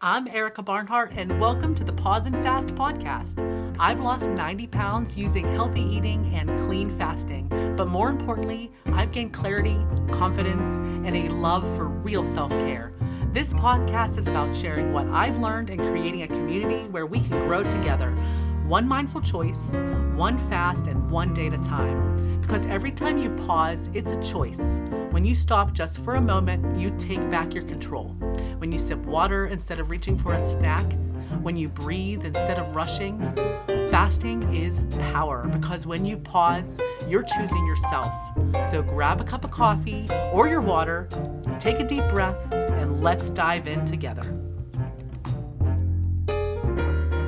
I'm Erica Barnhart, and welcome to the Pause and Fast podcast. I've lost 90 pounds using healthy eating and clean fasting, but more importantly, I've gained clarity, confidence, and a love for real self-care. This podcast is about sharing what I've learned and creating a community where we can grow together. One mindful choice, one fast, and one day at a time. Because every time you pause, it's a choice. When you stop just for a moment, you take back your control. When you sip water instead of reaching for a snack, when you breathe instead of rushing, fasting is power because when you pause, you're choosing yourself. So grab a cup of coffee or your water, take a deep breath, and let's dive in together.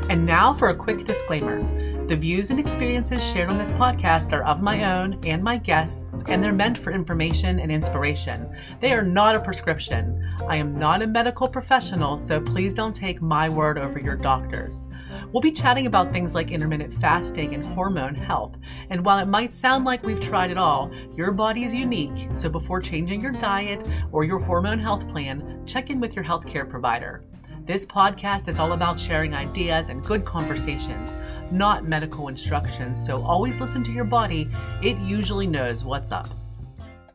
And now for a quick disclaimer. The views and experiences shared on this podcast are of my own and my guests, and they're meant for information and inspiration. They are not a prescription. I am not a medical professional, so please don't take my word over your doctor's. We'll be chatting about things like intermittent fasting and hormone health. And while it might sound like we've tried it all, your body is unique. So before changing your diet or your hormone health plan, check in with your healthcare provider. This podcast is all about sharing ideas and good conversations, not medical instructions. So always listen to your body. It usually knows what's up.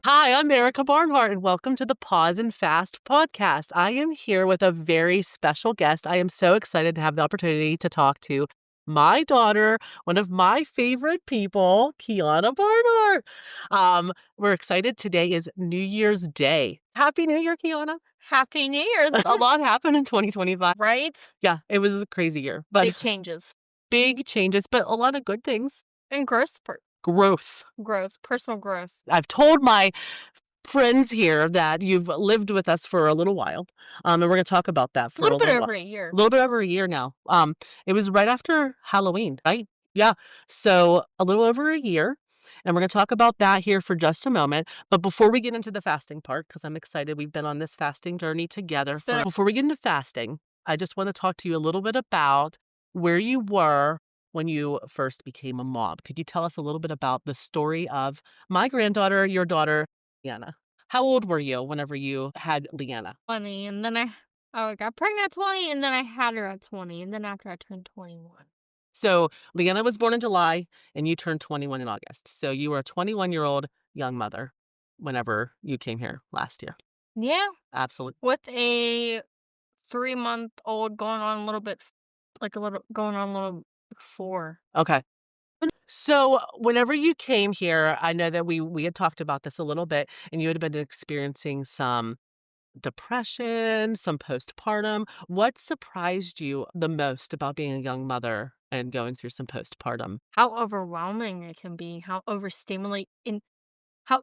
Hi, I'm Erica Barnhart, and welcome to the Pause and Fast podcast. I am here with a very special guest. I am so excited to have the opportunity to talk to my daughter, one of my favorite people, Kiana Barnhart. We're excited. Today is New Year's Day. Happy New Year, Kiana. Happy New Year's. A lot happened in 2025. Right? Yeah, it was a crazy year. But Big changes. Big changes, but a lot of good things. And growth. Personal growth. I've told my friends here that you've lived with us for a little while, and we're going to talk about that for a little bit over a year. A little bit over a year now. It was right after Halloween, right? Yeah. So a little over a year. And we're going to talk about that here for just a moment. But before we get into the fasting part, because I'm excited, we've been on this fasting journey together. Before we get into fasting, I just want to talk to you a little bit about where you were when you first became a mom. Could you tell us a little bit about the story of my granddaughter, your daughter, Kiana? How old were you whenever you had Leanna? 20, and then I got pregnant at 20, and then I had her at 20, and then after I turned 21. So Leanna was born in July, and you turned 21 in August. So you were a 21-year-old young mother whenever you came here last year. Yeah. Absolutely. With a 3-month-old going on a little 4. Okay. So whenever you came here, I know that we had talked about this a little bit, and you had been experiencing some depression, some postpartum. What surprised you the most about being a young mother and going through some postpartum? How overwhelming it can be, how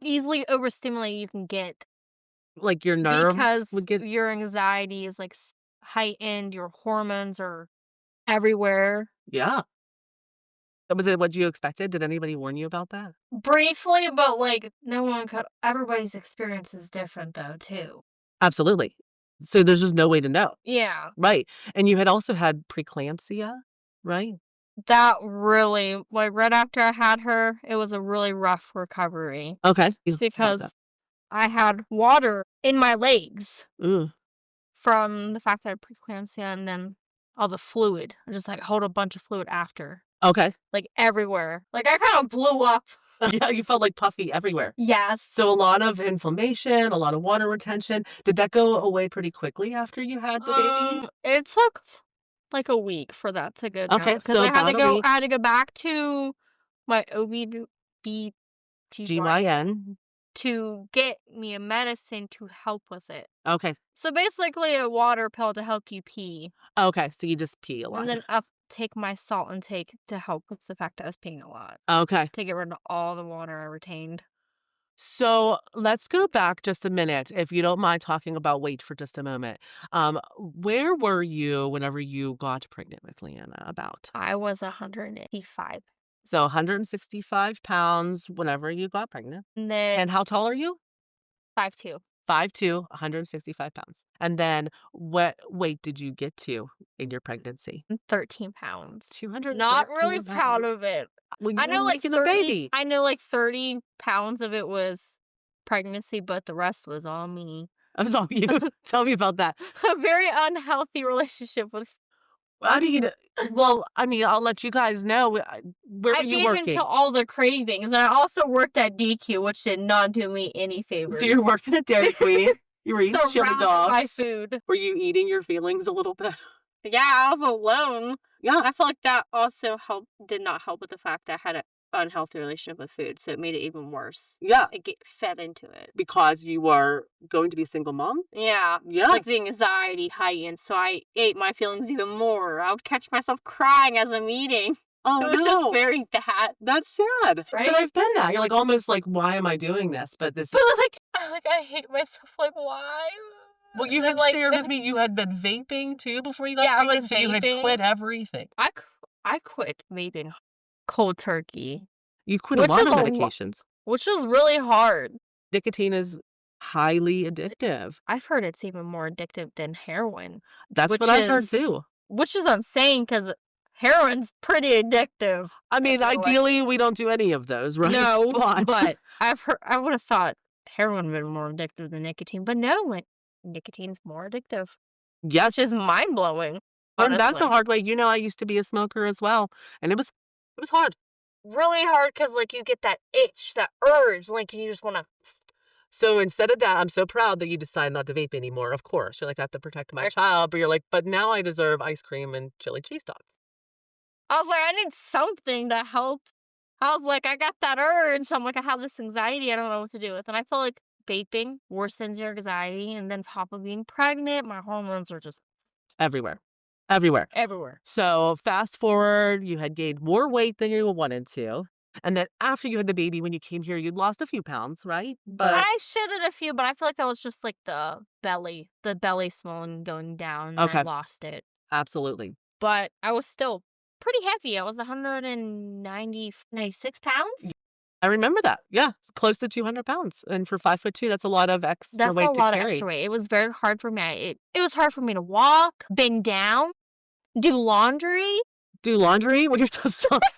easily overstimulated you can get. Like your nerves because would get your anxiety is like heightened, your hormones are everywhere. Yeah. Was it what you expected? Did anybody warn you about that? Briefly, but like no one could. Everybody's experience is different though, too. Absolutely. So there's just no way to know. Yeah. Right. And you had also had preeclampsia, right? That really, like right after I had her, it was a really rough recovery. Okay. It's because I had water in my legs from the fact that I had preeclampsia and then all the fluid. I just like hold a bunch of fluid after. Okay. Like everywhere. Like I kind of blew up. Yeah, you felt like puffy everywhere. Yes. So a lot of inflammation, a lot of water retention. Did that go away pretty quickly after you had the baby? It took like a week for that to go down. Okay, so I had to go back to my OB-GYN to get me a medicine to help with it. Okay. So basically a water pill to help you pee. Okay, so you just pee a lot. And then take my salt intake to help with the fact that I was peeing a lot. Okay. To get rid of all the water I retained. So let's go back just a minute, if you don't mind talking about weight for just a moment. Where were you whenever you got pregnant with Leanna about? I was 185. So 165 pounds whenever you got pregnant. And how tall are you? 5'2". 5'2", 165 pounds. And then what weight did you get to in your pregnancy? 13 pounds. 213 Not really pounds. proud of it. When I you know were like making 30, a baby. I know like 30 pounds of it was pregnancy, but the rest was all me. I'm sorry, you. Tell me about that. A very unhealthy relationship with. I mean, I'll let you guys know. Where were I you gave working? into all the cravings, and I also worked at DQ, which did not do me any favors. So you're working at Dairy Queen. You were eating chili Surrounded by dogs. food. Were you eating your feelings a little bit? Yeah, I was alone. Yeah. I feel like that also did not help with the fact that I had an unhealthy relationship with food, so it made it even worse. Yeah. I get fed into it. Because you were going to be a single mom? Yeah. Yeah. Like the anxiety heightened, so I ate my feelings even more. I would catch myself crying as I'm eating. Oh, It was just very bad. That's sad. Right? But I've done that. You're like, almost like, why am I doing this? But this But is... I hate myself. Like, why? Well, you had shared with me you had been vaping too before you got Yeah, I pregnant, was so you had vaping. quit everything. I quit vaping cold turkey. You quit a lot of medications. Which was really hard. Nicotine is highly addictive. I've heard it's even more addictive than heroin. That's what I've heard too. Which is insane because heroin's pretty addictive. I mean, ideally, we don't do any of those, right? No, but I would have thought heroin would be more addictive than nicotine, but no, nicotine's more addictive. Yes. Which is mind-blowing. Learned that the hard way. You know, I used to be a smoker as well, and it was hard. Really hard because, like, you get that itch, that urge, like, you just want to... So instead of that, I'm so proud that you decided not to vape anymore. Of course, you're like, I have to protect my child, but you're like, but now I deserve ice cream and chili cheese dog. I was like, I need something to help. I was like, I got that urge. I'm like, I have this anxiety I don't know what to do with. And I feel like vaping worsens your anxiety. And then Papa being pregnant, my hormones are just... Everywhere. So fast forward, you had gained more weight than you wanted to. And then after you had the baby, when you came here, you'd lost a few pounds, right? But I shedded a few, but I feel like that was just like the belly swelling going down. And I lost it. Absolutely. But I was still pretty heavy. I was 96 pounds. I remember that. Yeah. Close to 200 pounds. And for 5'2", that's a lot of extra weight to carry. That's a lot of extra weight. It was very hard for me. It was hard for me to walk, bend down, do laundry. When you're just talking.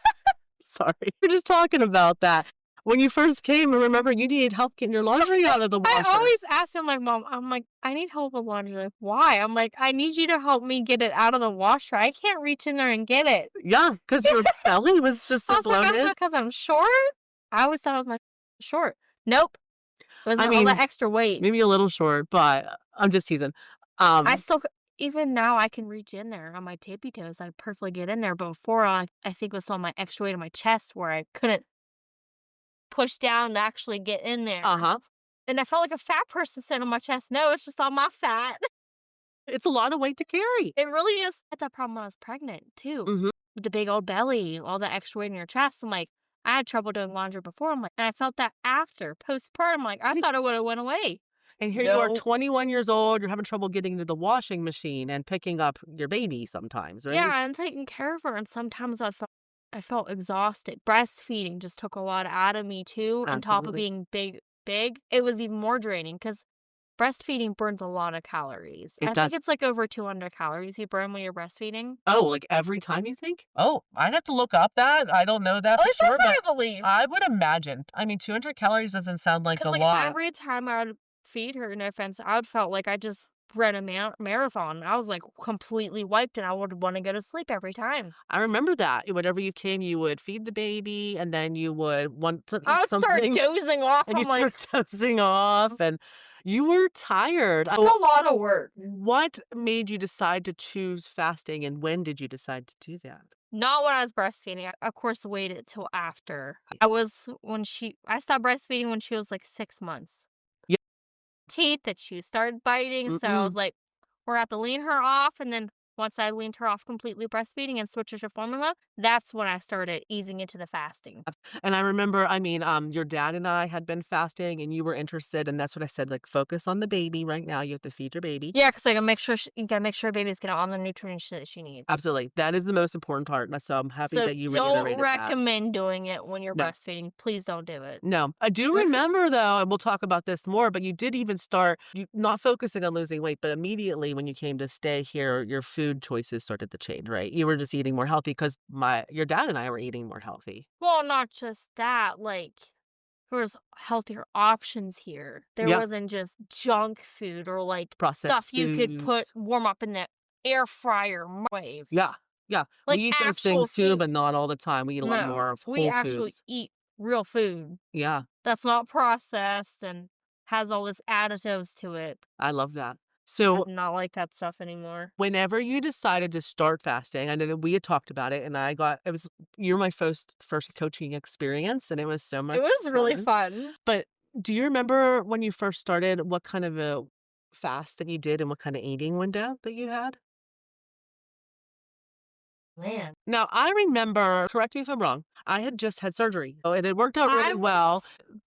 Sorry. We're just talking about that. When you first came, remember, you needed help getting your laundry out of the washer. I always ask him, like, Mom, I'm like, I need help with laundry. Like, why? I'm like, I need you to help me get it out of the washer. I can't reach in there and get it. Yeah, because your belly was just so bloated. Like, because I'm short? I always thought I was short. Nope. It was all that extra weight. Maybe a little short, but I'm just teasing. I still... Even now, I can reach in there on my tippy toes. I perfectly get in there. But before, I think it was on my extra weight in my chest where I couldn't push down to actually get in there. And I felt like a fat person sitting on my chest. No, it's just all my fat. It's a lot of weight to carry. It really is. I had that problem when I was pregnant, too. With the big old belly, all that extra weight in your chest. I'm like, I had trouble doing laundry before. I'm like, and I felt that after, postpartum. Like, I thought it would have went away. And here you are, 21 years old, you're having trouble getting into the washing machine and picking up your baby sometimes, right? Yeah, and taking care of her. And sometimes I felt exhausted. Breastfeeding just took a lot out of me, too. Absolutely. On top of being big, it was even more draining because breastfeeding burns a lot of calories. I think it's like over 200 calories you burn when you're breastfeeding. Oh, like every time you think? Oh, I'd have to look up that. I don't know that for sure. That's what I believe. I would imagine. I mean, 200 calories doesn't sound like a lot. Every time I would feed her, no offense, I would felt like I just ran a marathon. I was like completely wiped and I would want to go to sleep every time. I remember that. Whenever you came, you would feed the baby and then you would want to eat I would something. start dozing off. And start dozing off and you were tired. It's a lot of work. What made you decide to choose fasting and when did you decide to do that? Not when I was breastfeeding. I, of course, waited till after. I stopped breastfeeding when she was like 6 months. Teeth that she started biting. So I was like, we're going to have to wean her off. And then once I weaned her off completely breastfeeding and switched her to formula, that's when I started easing into the fasting. And I remember, your dad and I had been fasting and you were interested. And that's what I said, like, focus on the baby right now. You have to feed your baby. Yeah, because you got to make sure baby's getting all the nutrients that she needs. Absolutely. That is the most important part. So I'm happy that you reiterated don't recommend doing it when you're breastfeeding. Please don't do it. No. I do remember, though, and we'll talk about this more, but you did even start not focusing on losing weight, but immediately when you came to stay here, your food choices started to change, right? You were just eating more healthy because your dad and I were eating more healthy. Well, not just that, like there was healthier options here. There Yeah. wasn't just junk food or like Processed stuff you could put foods. warm up in the air fryer microwave. Yeah. Yeah. We Like eat those actual things too, food. but not all the time. We eat a lot No, more of we whole actually foods. eat real food Yeah. that's not processed and has all this additives to it. I love that. I So do not like that stuff anymore. whenever you decided to start fasting, I know that we had talked about it, and you're my first coaching experience, and it was so It much was really fun. fun. But do you remember when you first started, what kind of a fast that you did and what kind of eating window that you had? Man. Now, I remember, correct me if I'm wrong, I had just had surgery. Oh, it had worked out really I well. was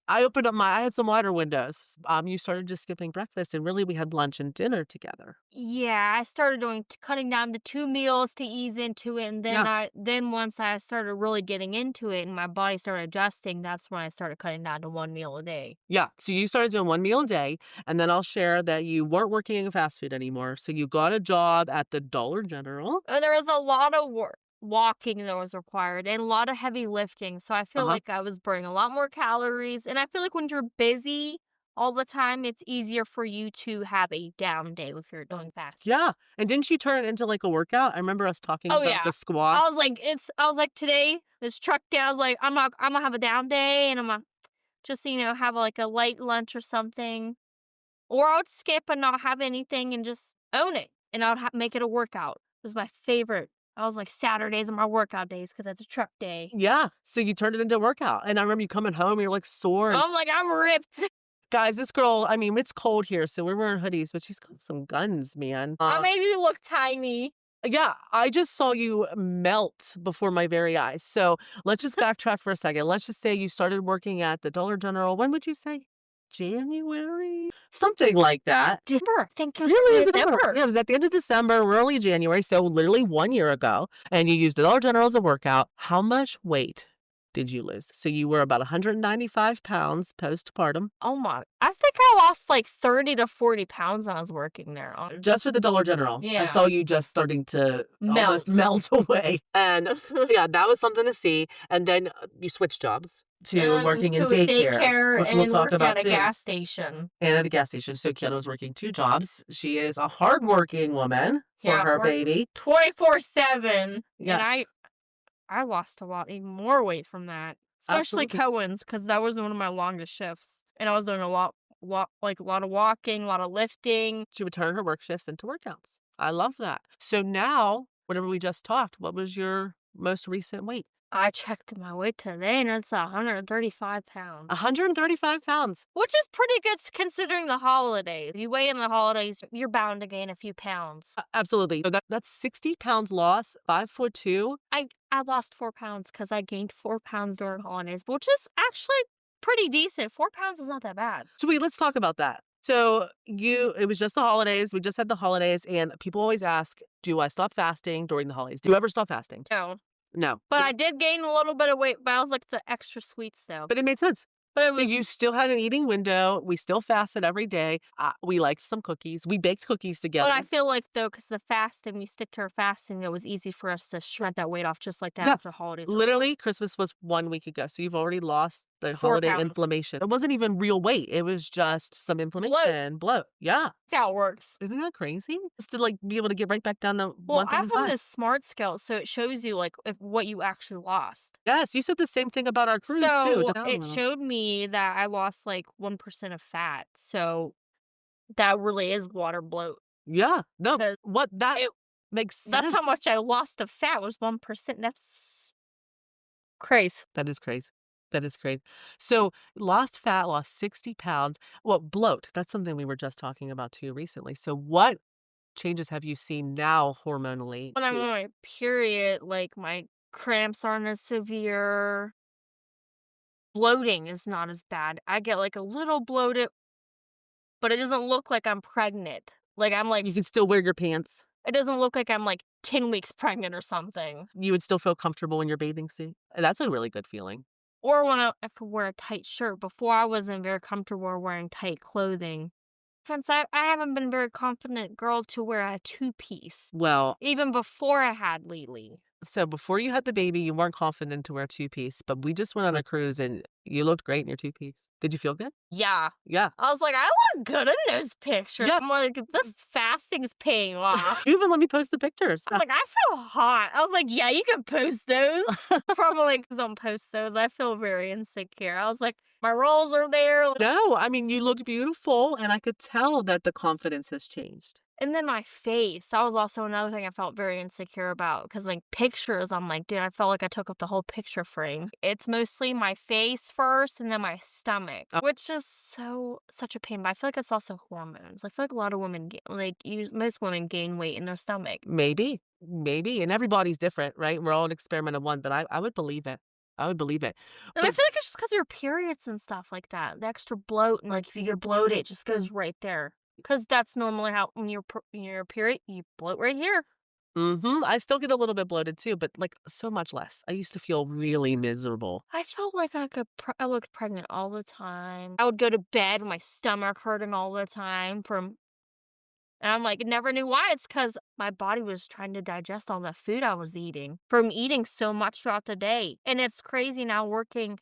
I had some wider windows. You started just skipping breakfast, and really we had lunch and dinner together. Yeah, I started cutting down to 2 meals to ease into it, and Yeah. then once I started really getting into it and my body started adjusting, that's when I started cutting down to 1 meal a day. Yeah. So you started doing one meal a day, and then I'll share that you weren't working in fast food anymore. So you got a job at the Dollar General. And there was a lot of walking that was required and a lot of heavy lifting, so I feel Uh-huh. like I was burning a lot more calories, and I feel like when you're busy all the time, it's easier for you to have a down day if you're doing fast. Yeah. And didn't you turn it into like a workout? I remember us talking Oh, about yeah. the squats. I was like, today, this truck day, I was like, I'm gonna have a down day, and I'm gonna just, have like a light lunch or something. Or I would skip and not have anything and just own it. And I would make it a workout. It was my favorite. I was like, Saturdays are my workout days because it's a truck day. Yeah. So you turned it into a workout. And I remember you coming home, you're like sore. And I'm like, I'm ripped. guys, this girl, I mean, it's cold here, so we're wearing hoodies, but she's got some guns, man. I made you look tiny. Yeah, I just saw you melt before my very eyes. So let's just backtrack for a second. Let's just say you started working at the Dollar General. When would you say? January? Something like that. December. I think it was Really? In December. December? Yeah, it was at the end of December, early January. So literally 1 year ago. And you used the Dollar General as a workout. How much weight did you lose? So you were about 195 pounds postpartum. Oh my. I think I lost like 30 to 40 pounds when I was working there. Just for the Dollar General. Yeah. I saw you just starting to Melt. almost melt away. And yeah, that was something to see. And then you switched jobs to working in to a daycare, which and we'll talk working about at a too. gas station. And at a gas station. So Kiana was working 2 jobs. She is a hardworking woman for Yeah, her work- baby. 24/7. Yes. And I lost even more weight from that. Especially Absolutely. Cohen's, because that was one of my longest shifts. And I was doing a lot of walking, a lot of lifting. She would turn her work shifts into workouts. I love that. So now, whenever we just talked, what was your most recent weight? I checked my weight today, and it's 135 pounds. 135 pounds. Which is pretty good considering the holidays. If you weigh in the holidays, you're bound to gain a few pounds. Absolutely. So that's 60 pounds loss, 5'2". I lost 4 pounds because I gained 4 pounds during holidays, which is actually pretty decent. 4 pounds is not that bad. So let's talk about that. So it was just the holidays. We just had the holidays, and people always ask, do I stop fasting during the holidays? Do you ever stop fasting? No. No. But I did gain a little bit of weight, but I was like the extra sweets though. But it made sense. But So you still had an eating window. We still fasted every day. We liked some cookies. We baked cookies together. But I feel like though, because the fasting, we stick to our fasting, it was easy for us to shred that weight off just like that Yeah. after the holidays. Literally, Christmas was 1 week ago. So you've already lost the 4 holiday pounds. inflammation. It wasn't even real weight. It was just some inflammation, bloat. Yeah. That's how it works. Isn't that crazy? Just to like be able to get right back down to Well, I 135. found this smart scale, so it shows you like what you actually lost. Yes, you said the same thing about our cruise too. So Just- it showed me that I lost like 1% of fat. So that really is water bloat. Yeah. No. 'Cause That it- makes sense. That's how much I lost of fat was 1%. That's crazy. That is crazy. That is crazy. So lost fat, lost 60 pounds. Well, bloat. That's something we were just talking about too recently. So what changes have you seen now hormonally? When I'm on my period, like my cramps aren't as severe. Bloating is not as bad. I get like a little bloated, but it doesn't look like I'm pregnant. Like I'm like, You can still wear your pants. it doesn't look like I'm like 10 weeks pregnant or something. You would still feel comfortable in your bathing suit. That's a really good feeling. Or when I could wear a tight shirt. Before I wasn't very comfortable wearing tight clothing. Since I haven't been very confident girl to wear a 2-piece. Well, Even before I had Lily. So before you had the baby, you weren't confident to wear two-piece, but we just went on a cruise and you looked great in your two-piece. Did you feel good? Yeah. Yeah. I was like, I look good in those pictures. Yeah. I'm like, this fasting's paying off. You even let me post the pictures. I was like, I feel hot. I was like, yeah, you can post those. Probably because don't post those. I feel very insecure. I was like, my rolls are there. No, I mean, you looked beautiful, and I could tell that the confidence has changed. And then my face. That was also another thing I felt very insecure about. Because, like, pictures, I'm like, dude, I felt like I took up the whole picture frame. It's mostly my face first and then my stomach, which is such a pain. But I feel like it's also hormones. I feel like a lot of women, most women gain weight in their stomach. Maybe. And everybody's different, right? We're all an experiment of one, but I would believe it. I would believe it. And I feel like it's just because of your periods and stuff like that. The extra bloat, and like if you get bloated, it just goes right there. Because that's normally how when you're period, you bloat right here. I still get a little bit bloated too, but like so much less. I used to feel really miserable. I felt like I looked pregnant all the time. I would go to bed with my stomach hurting all the time and I'm like, never knew why. It's because my body was trying to digest all the food I was eating from eating so much throughout the day. And it's crazy now working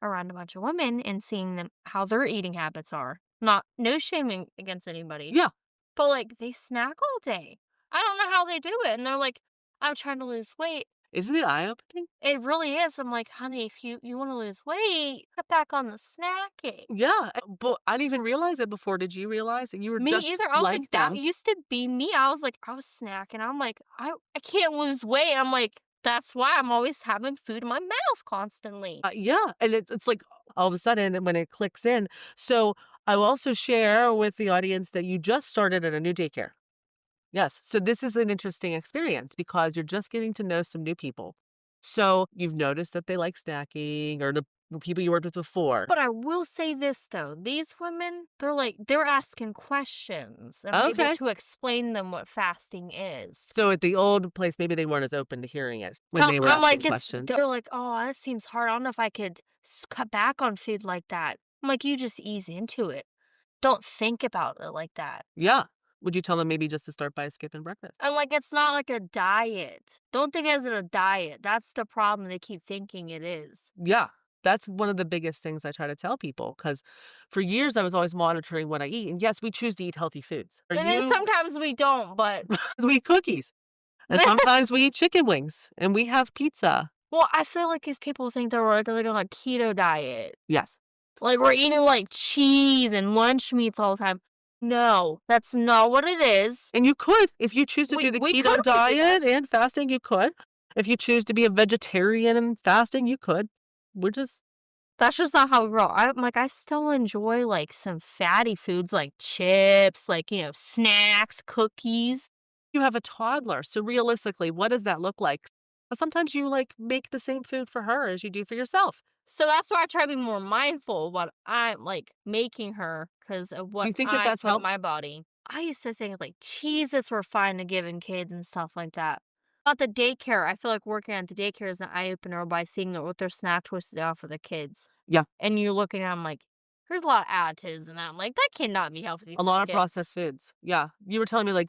around a bunch of women and seeing them how their eating habits are. No shaming against anybody. Yeah. But like they snack all day. I don't know how they do it. And they're like, I'm trying to lose weight. Isn't it eye-opening? It really is. I'm like, honey, if you want to lose weight, cut back on the snacking. Yeah, but I didn't even realize it before. Did you realize that you were Me just either. I was like, that them? used to be me. I was snacking. I'm like, I can't lose weight. I'm like, that's why I'm always having food in my mouth constantly. Yeah, and it's like all of a sudden when it clicks in. So I will also share with the audience that you just started at a new daycare. Yes, so this is an interesting experience because you're just getting to know some new people. So you've noticed that they like snacking or the people you worked with before. But I will say this though, these women, they're asking questions and I'm Okay. able to explain them what fasting is. So at the old place, maybe they weren't as open to hearing it when they were I'm asking like, questions. they're like, oh, that seems hard. I don't know if I could cut back on food like that. I'm like, you just ease into it. Don't think about it like that. Yeah. Would you tell them maybe just to start by skipping breakfast? I'm like, it's not like a diet. Don't think of it as a diet. That's the problem. They keep thinking it is. Yeah. That's one of the biggest things I try to tell people because for years I was always monitoring what I eat. And yes, we choose to eat healthy foods. And then sometimes we don't, but we eat cookies. And sometimes we eat chicken wings and we have pizza. Well, I feel like these people think they're like doing a keto diet. Yes. Like we're eating like cheese and lunch meats all the time. No, that's not what it is. And you could, if you choose to do the keto diet and fasting, you could. If you choose to be a vegetarian and fasting, you could. That's just not how we roll. I still enjoy like some fatty foods like chips, like, snacks, cookies. You have a toddler. So realistically, what does that look like? Sometimes you like make the same food for her as you do for yourself. So that's why I try to be more mindful of what I'm like making her because of what do you think I that's put in helped my body. I used to think like Cheez-Its were fine to giving kids and stuff like that. About the daycare, I feel like working at the daycare is an eye-opener by seeing what their snack choices they offer the kids. Yeah. And you're looking at them like, there's a lot of additives in that. I'm like, that cannot be healthy. A lot of processed foods. Yeah. You were telling me like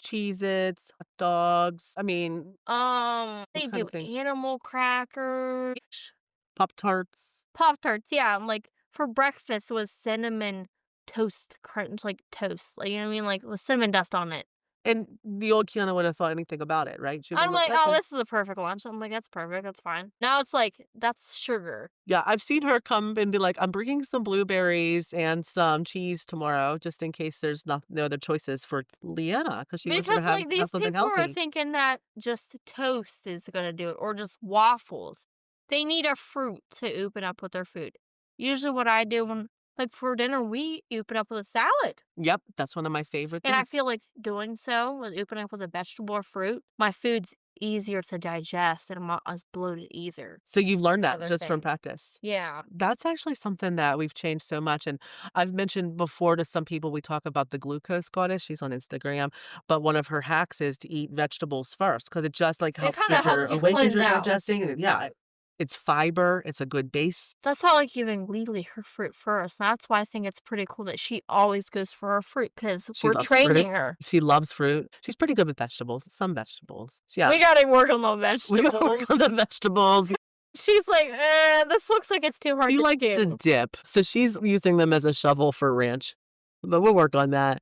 Cheez-Its, hot dogs. I mean, they do animal crackers. Pop-Tarts. Pop-Tarts, yeah. Like for breakfast was cinnamon toast crunch, like toast. Like, you know what I mean? Like with cinnamon dust on it. And the old Kiana wouldn't have thought anything about it, right? I'm like, oh, this is a perfect lunch. I'm like, that's perfect. That's fine. Now it's like, that's sugar. Yeah, I've seen her come and be like, I'm bringing some blueberries and some cheese tomorrow, just in case there's no other choices for Liana, because she wants to have these something people healthy. are thinking that just toast is going to do it, or just waffles. They need a fruit to open up with their food. Usually what I do when, like for dinner, we open up with a salad. Yep, that's one of my favorite things. And I feel like doing so, with opening up with a vegetable or fruit, my food's easier to digest and I'm not as bloated either. So you've learned that just from practice. Yeah. That's actually something that we've changed so much. And I've mentioned before to some people, we talk about the glucose goddess. She's on Instagram. But one of her hacks is to eat vegetables first because it just like helps awakens your digesting. Yeah. It's fiber. It's a good base. That's why I like giving Lily her fruit first. That's why I think it's pretty cool that she always goes for her fruit because She we're loves training fruit. her. She loves fruit. She's pretty good with vegetables. Some vegetables. Yeah. We gotta work on the We gotta work vegetables. on the vegetables. She's like, this looks like it's too hard She to likes the do. dip. So she's using them as a shovel for ranch. But we'll work on that.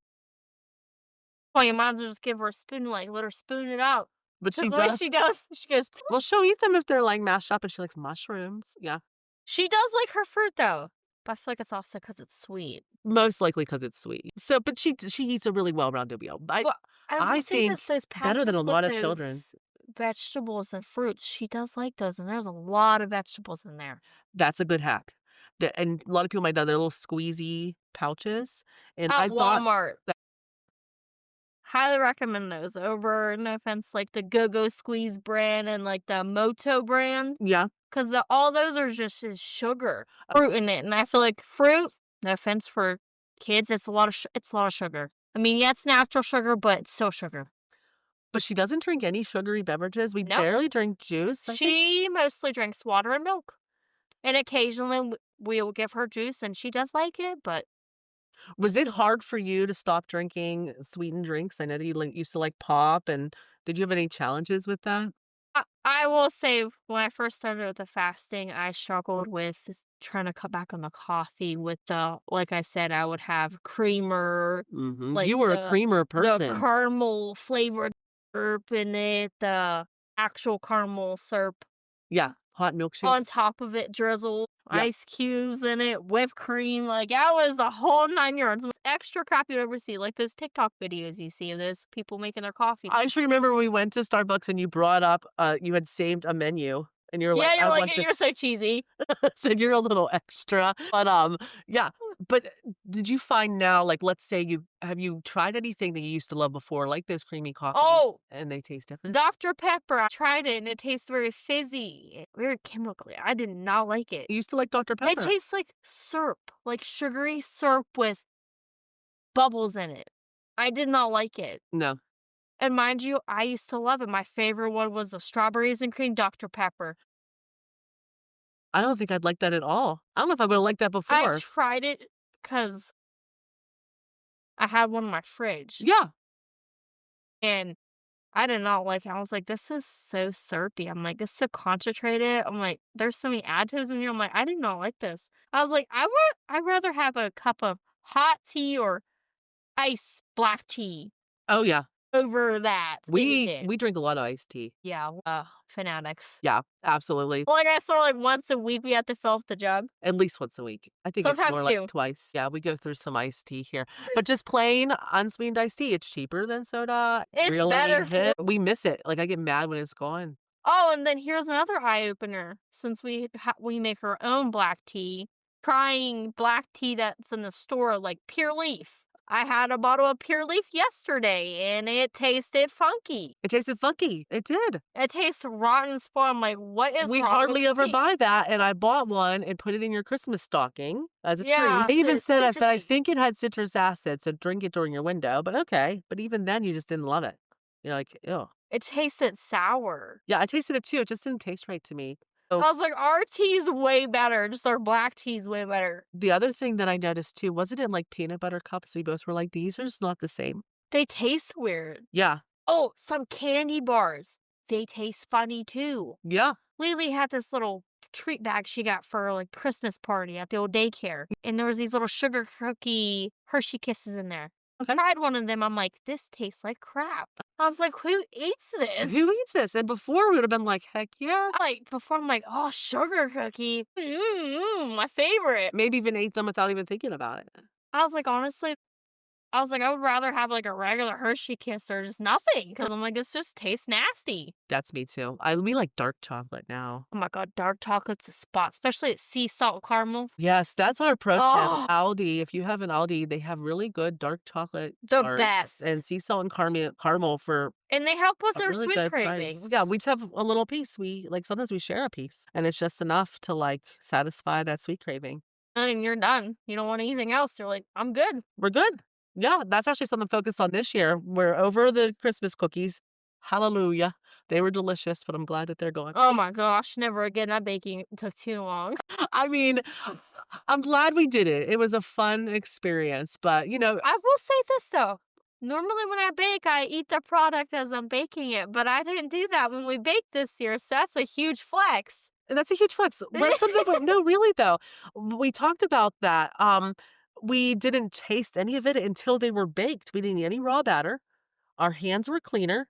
Well, you might as well just give her a spoon, like, let her spoon it out. But she That's the way does. she goes. She goes, Well, she'll eat them if they're like mashed up, and she likes mushrooms. Yeah. she does like her fruit, though. But I feel like it's also because it's sweet. Most likely because it's sweet. So, but she eats a really well-rounded meal. Well, I will say think this, those better than pouches a lot with of children. those vegetables and fruits, she does like those, and there's a lot of vegetables in there. That's a good hack. And a lot of people might know they're little squeezy pouches. And I At thought Walmart. that Highly recommend those over, no offense, like the Go-Go Squeeze brand and like the Moto brand. yeah. Because all those are just as sugar, fruit in it. And I feel like fruit, no offense for kids, it's a lot of sugar. I mean, yeah, it's natural sugar, but it's still sugar. But she doesn't drink any sugary beverages. We Nope. barely drink juice. I think. She mostly drinks water and milk. And occasionally we'll give her juice, and she does like it, but Was it hard for you to stop drinking sweetened drinks? I know that you used to like pop, and did you have any challenges with that? I will say when I first started with the fasting, I struggled with trying to cut back on the coffee with like I said, I would have creamer, like You were a creamer the person. caramel flavored syrup in it, the actual caramel syrup Yeah, hot on milkshakes. top of it, drizzle, Yeah. ice cubes in it, whipped cream. Like, that was the whole 9 yards. It was extra crap you'd ever see. Like those TikTok videos you see of those people making their coffee. I just remember we went to Starbucks and you brought up, you had saved a menu. And you're Yeah, like, you're I like, want you're so cheesy. said you're a little extra. But yeah. But did you find now, like, let's say have you tried anything that you used to love before, like those creamy coffees, Oh, and they taste different? Dr. Pepper. I tried it and it tastes very fizzy, very chemically. I did not like it. You used to like Dr. It Pepper. tastes like syrup, like sugary syrup with bubbles in it. I did not like it. No. And mind you, I used to love it. My favorite one was the strawberries and cream Dr. Pepper. I don't think I'd like that at all. I don't know if I would have liked that I before. tried it because I had one in my fridge. Yeah. And I did not like it. I was like, this is so syrupy. I'm like, this is so concentrated. I'm like, there's so many additives in here. I'm like, I did not like this. I was like, I'd rather have a cup of hot tea or ice black tea Oh, yeah. over that. We drink a lot of iced tea. Yeah, fanatics. Yeah, absolutely. Like, I saw like once a week we have to fill up the jug. At least once a week. I think it's Sometimes more like two. twice. Yeah, we go through some iced tea here. But just plain unsweetened iced tea, it's cheaper than soda. It's Really better hit. We miss it. Like, I get mad when it's gone. Oh, and then here's another eye opener. Since we make our own black tea, trying black tea that's in the store, like Pure Leaf. I had a bottle of Pure Leaf yesterday, and it tasted funky. It tasted funky. It did. It tastes rotten spoiled. I'm like, what is We wrong hardly with ever tea? buy that, and I bought one and put it in your Christmas stocking as a Yeah, treat. I even it's said, I citrusy. think it had citrus acid, so drink it during your window. But okay. But even then, you just didn't love it. You're like, ew. It tasted sour. Yeah, I tasted it too. It just didn't taste right to me. I was like, our tea's way better. Just our black tea's way better. The other thing that I noticed too, was it in like peanut butter cups? We both were like, these are just not the same. They taste weird. Yeah. Oh, some candy bars. They taste funny too. Yeah. Lily had this little treat bag she got for like Christmas party at the old daycare. And there was these little sugar cookie Hershey Kisses in there. Okay. Tried one of them. I'm like, this tastes like crap. I was like, who eats this? Who eats this? And before we would have been like, heck yeah. Like, before I'm like, oh, sugar cookie. My favorite. Maybe even ate them without even thinking about it. I was like, honestly, I would rather have like a regular Hershey Kiss or just nothing. Because I'm like, this just tastes nasty. That's me too. We like dark chocolate now. Oh my God, dark chocolate's a spot, especially at sea salt caramel. Yes, that's our pro tip. Oh. Aldi, if you have an Aldi, they have really good dark chocolate The bars best. and sea salt and caramel for And they help with a our really sweet good cravings. price. Yeah, we just have a little piece. Sometimes we share a piece, and it's just enough to like satisfy that sweet craving. And you're done. You don't want anything else. You're like, I'm good. We're good. Yeah, that's actually something focused on this year. We're over the Christmas cookies. Hallelujah. They were delicious, but I'm glad that they're gone. Oh my gosh, never again. That baking took too long. I mean, I'm glad we did it. It was a fun experience, but I will say this though. Normally when I bake, I eat the product as I'm baking it, but I didn't do that when we baked this year, so that's a huge flex. and that's a huge flex. No, really though. We talked about that. We didn't taste any of it until they were baked. We didn't eat any raw batter. Our hands were cleaner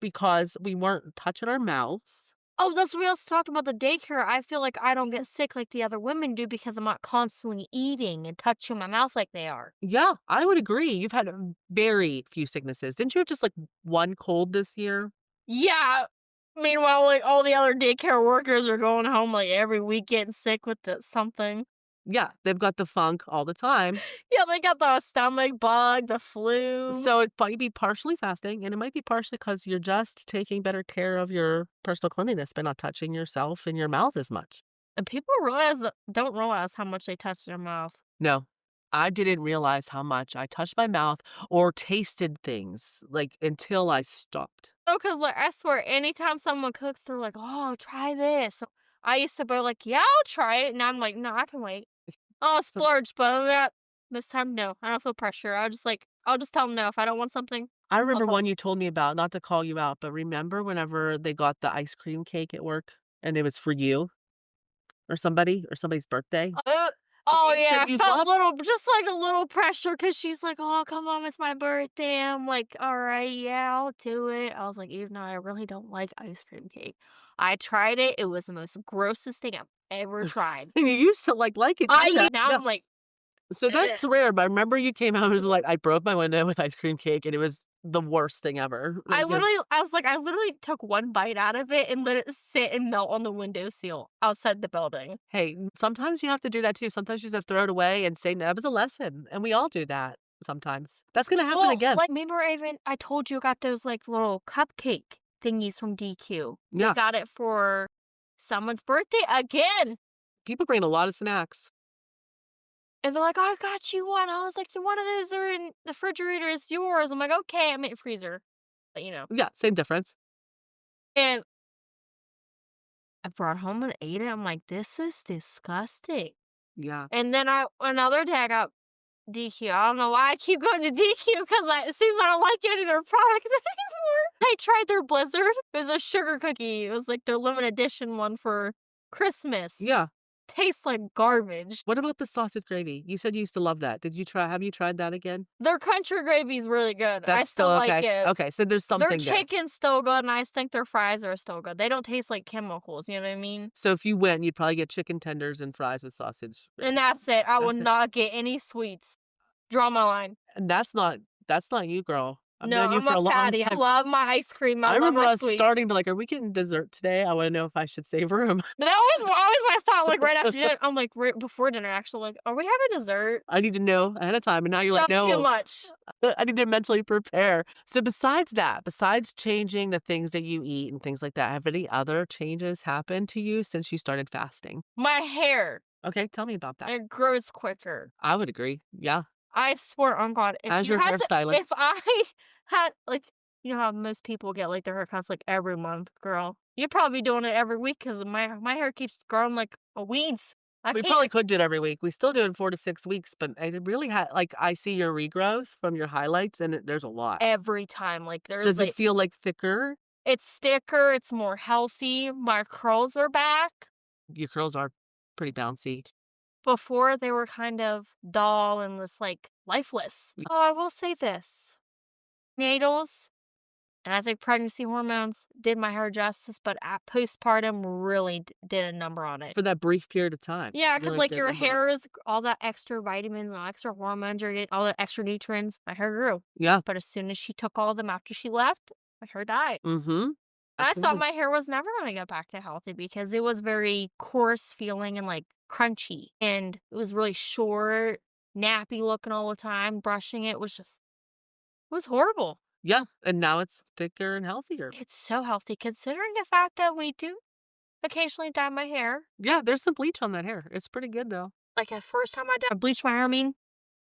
because we weren't touching our mouths. Oh, that's what we also talked about the daycare. I feel like I don't get sick like the other women do because I'm not constantly eating and touching my mouth like they are. Yeah, I would agree. You've had very few sicknesses. Didn't you have just like one cold this year? Yeah. Meanwhile, like all the other daycare workers are going home like every week getting sick with something. Yeah, they've got the funk all the time. Yeah, they got the stomach bug, the flu. So it might be partially fasting, and it might be partially because you're just taking better care of your personal cleanliness by not touching yourself and your mouth as much. And people don't realize how much they touch their mouth. No, I didn't realize how much I touched my mouth or tasted things like until I stopped. Oh, because like I swear, anytime someone cooks, they're like, "Oh, try this." I used to be like, "Yeah, I'll try it," and I'm like, "No, I can wait. I'll splurge," but this time, no, I don't feel pressure. I'll just tell them no if I don't want something. I remember tell one you told me about, not to call you out, but remember whenever they got the ice cream cake at work and it was for you or somebody's birthday? Oh You yeah, said I you felt loved- just like a little pressure because she's like, "Oh, come on, it's my birthday." I'm like, "All right, yeah, I'll do it." I was like, even though I really don't like ice cream cake, I tried it. It was the most grossest thing I've ever tried. And you used to like it. Yeah. I'm like, So that's rare, but I remember you came out and was like, I broke my window with ice cream cake and it was the worst thing ever. I literally took one bite out of it and let it sit and melt on the windowsill outside the building. Hey, sometimes you have to do that too. Sometimes you just have to throw it away and say, no, that was a lesson. And we all do that sometimes. That's going to happen again. Like, remember I told you I got those like little cupcake thingies from DQ. Yeah. I got it for someone's birthday again. People bring a lot of snacks. And they're like, "I got you one." I was like, "One of those are in the refrigerator. It's yours." I'm like, "Okay, I'm in freezer." But Yeah, same difference. And I brought home and ate it. I'm like, "This is disgusting." Yeah. And then another day I got DQ. I don't know why I keep going to DQ because it seems I don't like any of their products anymore. I tried their Blizzard. It was a sugar cookie. It was like their limited edition one for Christmas. Yeah. Tastes like garbage. What about the sausage gravy? You said you used to love that. Have you tried that again? Their country gravy is really good. I That's still okay. like it. Okay, so there's something Their there. chicken's still good, and I think their fries are still good. They don't taste like chemicals, you know what I mean? So if you went, you'd probably get chicken tenders and fries with sausage. And that's it. I would That's it. not get any sweets. Draw my line. And that's not you, girl. I've No, known you I'm for a a long fatty. I time. love my ice cream. I love remember my us sweets. starting to are we getting dessert today? I want to know if I should savor them. But that was always my thought, like right after dinner. I'm like, right before dinner, actually, like, are we having dessert? I need to know ahead of time. And now you're Sounds like, no. too much. I need to mentally prepare. So besides changing the things that you eat and things like that, have any other changes happened to you since you started fasting? My hair, Okay, tell me about that. it grows quicker. I would agree. Yeah. I swear on God, As your hairstylist. if I had, like, you know how most people get, like, their haircuts, like, every month, girl. You're probably doing it every week because my hair keeps growing like a weeds. We probably could do it every week. We still do it in 4 to 6 weeks, but it really I see your regrowth from your highlights and there's a lot. Every time. Like, there's, Does like, it feel like thicker? it's thicker, it's more healthy. My curls are back. Your curls are pretty bouncy. Before, they were kind of dull and just, like, lifeless. Oh, I will say this. Needles, and I think pregnancy hormones did my hair justice, but at postpartum really did a number on it. For that brief period of time. Yeah, because, Really like, did your a number on it. hair is all that extra vitamins and all extra hormones, you're getting all the extra nutrients. My hair grew. Yeah. But as soon as she took all of them after she left, my hair died. Mm-hmm. I thought my hair was never going to get back to healthy because it was very coarse feeling and, like, crunchy. And it was really short, nappy looking all the time. Brushing it was horrible. Yeah, and now it's thicker and healthier. It's so healthy considering the fact that we do occasionally dye my hair. Yeah, there's some bleach on that hair. It's pretty good though. Like, the first time I bleached my hair,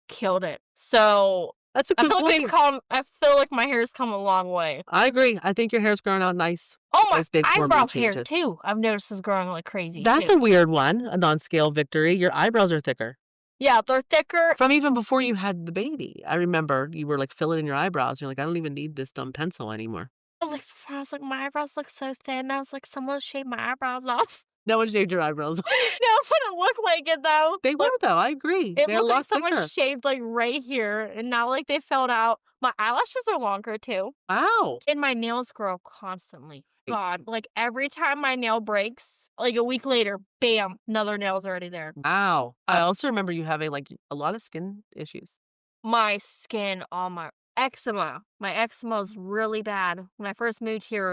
killed it. So That's a I good feel like point. I feel like my hair's come a long way. I agree. I think your hair's growing out nice. Oh, my Nice big eyebrow hormone hair changes. too, I've noticed is growing like crazy That's too. a weird one, a non-scale victory. Your eyebrows are thicker. Yeah, they're thicker. From even before you had the baby. I remember you were like filling in your eyebrows. You're like, I don't even need this dumb pencil anymore. I was like, my eyebrows look so thin. I was like, someone shaved my eyebrows off. No one shaved your eyebrows. No, it wouldn't look like it though. They will though. I agree. It They're a looked like lot someone thicker. shaved like right here, and now like they filled out. My eyelashes are longer too, Wow. and my nails grow constantly. Nice. God, like every time my nail breaks, like a week later, bam, another nail's already there. Wow. I also remember you having like a lot of skin issues. My skin, all my eczema. My eczema was really bad. When I first moved here,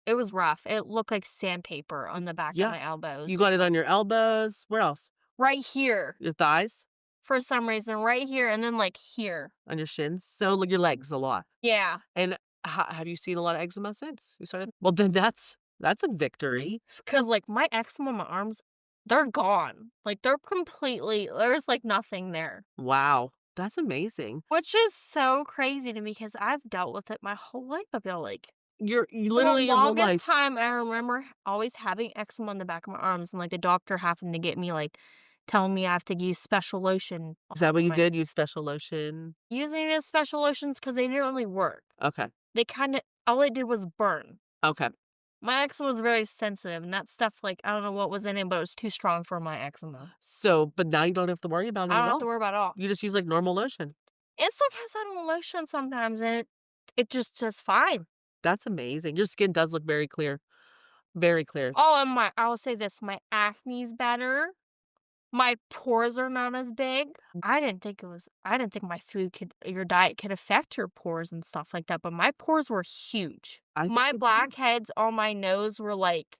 it was rough. It looked like sandpaper on the back Yeah. of my elbows. You got it on your elbows. Where else? Right here. Your thighs? For some reason, right here, and then like here. On your shins? So like your legs a lot. Yeah. And have you seen a lot of eczema since you started? Well, then that's a victory. Because like my eczema on my arms, they're gone. Like they're completely, there's like nothing there. Wow. That's amazing. Which is so crazy to me because I've dealt with it my whole life, I feel like. You For literally the your whole longest life. time, I remember always having eczema on the back of my arms, and like the doctor having to get me like telling me I have to use special lotion. Is that what you my- did? Use special lotion? Using these special lotions because they didn't really work. Okay. They kind of, all it did was burn. Okay. My eczema was very sensitive, and that stuff, like, I don't know what was in it, but it was too strong for my eczema. So, but now you don't have to worry about it I at don't have all. to worry about it all. You just use like normal lotion. And sometimes I don't lotion sometimes, and it just fine. That's amazing. Your skin does look very clear. Very clear. Oh, and I will say this, my acne's better. My pores are not as big. I didn't think my your diet could affect your pores and stuff like that, but my pores were huge. My blackheads on my nose were like